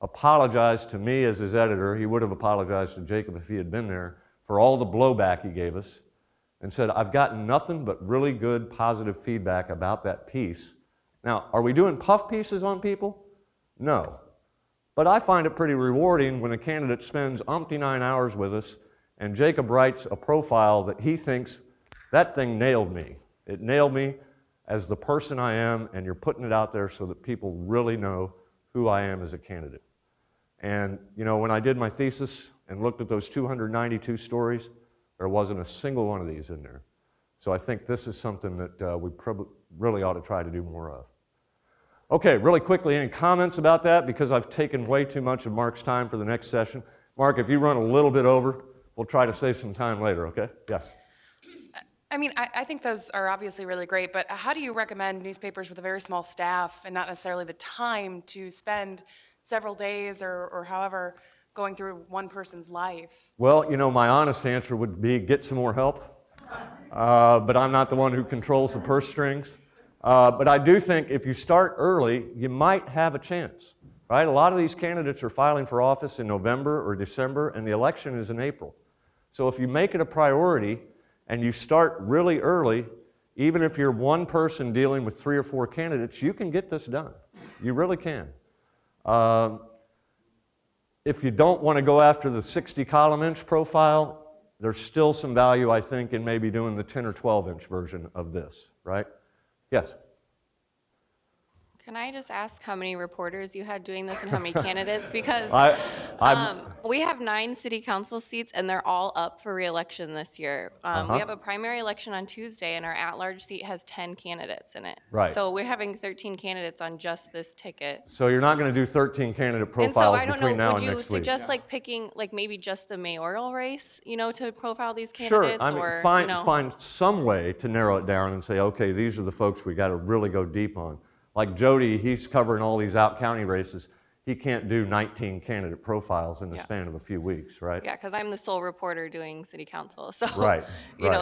apologized to me as his editor. He would have apologized to Jacob if he had been there for all the blowback he gave us, and said, I've gotten nothing but really good positive feedback about that piece. Now, are we doing puff pieces on people? No. But I find it pretty rewarding when a candidate spends umpty 9 hours with us and Jacob writes a profile that he thinks, that thing nailed me. It nailed me as the person I am, and you're putting it out there so that people really know who I am as a candidate. And when I did my thesis and looked at those 292 stories, there wasn't a single one of these in there. So I think this is something that we really ought to try to do more of. Okay, really quickly, any comments about that? Because I've taken way too much of Mark's time for the next session. Mark, if you run a little bit over, we'll try to save some time later, okay? Yes. I mean, I think those are obviously really great, but how do you recommend newspapers with a very small staff and not necessarily the time to spend several days or however going through one person's life? Well, my honest answer would be get some more help, but I'm not the one who controls the purse strings. But I do think if you start early, you might have a chance, right? A lot of these candidates are filing for office in November or December, and the election is in April. So if you make it a priority and you start really early, even if you're one person dealing with 3 or 4 candidates, you can get this done. You really can. If you don't want to go after the 60-column-inch profile, there's still some value, I think, in maybe doing the 10 or 12-inch version of this, right? Yes? Can I just ask how many reporters you had doing this and how many candidates? Because we have 9 city council seats and they're all up for re-election this year. We have a primary election on Tuesday and our at-large seat has 10 candidates in it. Right. So we're having 13 candidates on just this ticket. So you're not going to do 13 candidate And so profiles I don't between know, now would and you next week. suggest like picking like maybe just the mayoral race, to profile these Sure, candidates? I mean, Or, find some way to narrow it down and say, okay, these are the folks we got to really go deep on. Like Jody, he's covering all these out-county races. He can't do 19 candidate profiles in the span of a few weeks, right? Yeah, because I'm the sole reporter doing city council. So, Right, right.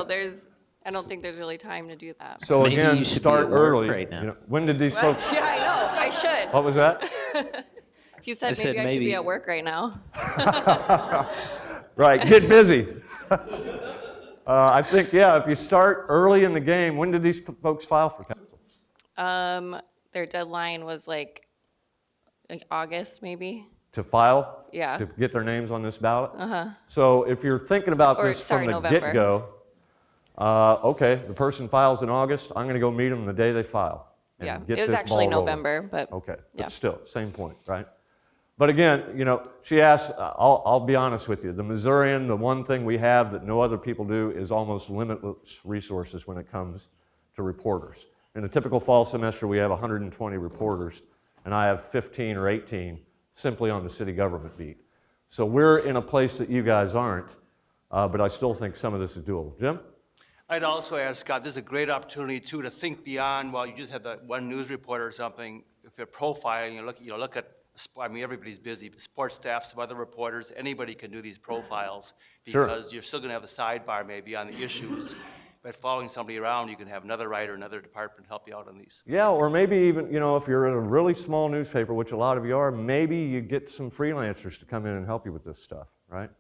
I don't think there's really time to do that. So Maybe again, you should start be at work early. right now. When did these What? folks? Yeah, I know, I should. What was that? He said maybe I should be at work right now. Right, get busy. I think, if you start early in the game, when did these folks file for council? Their deadline was like August, maybe. To file? Yeah. To get their names on this ballot? Uh-huh. So if you're thinking about this from the November. get-go, okay, the person files in August, I'm going to go meet them the day they file. And Yeah, get it was this actually ball rolling. November, but Okay, yeah. but still, same point, right? But again, she asked, I'll be honest with you, the Missourian, the one thing we have that no other people do is almost limitless resources when it comes to reporters. In a typical fall semester, we have 120 reporters, and I have 15 or 18 simply on the city government beat. So we're in a place that you guys aren't, but I still think some of this is doable. Jim? I'd also add, Scott, this is a great opportunity too to think beyond, while you just have that one news report or something. If you're profiling, look at, I mean, everybody's busy, sports staff, some other reporters, anybody can do these profiles Sure. because you're still gonna have the sidebar maybe on the issues. But following somebody around, you can have another writer, another department help you out on these. Yeah, or maybe even, you know, if you're in a really small newspaper, which a lot of you are, maybe you get some freelancers to come in and help you with this stuff, right?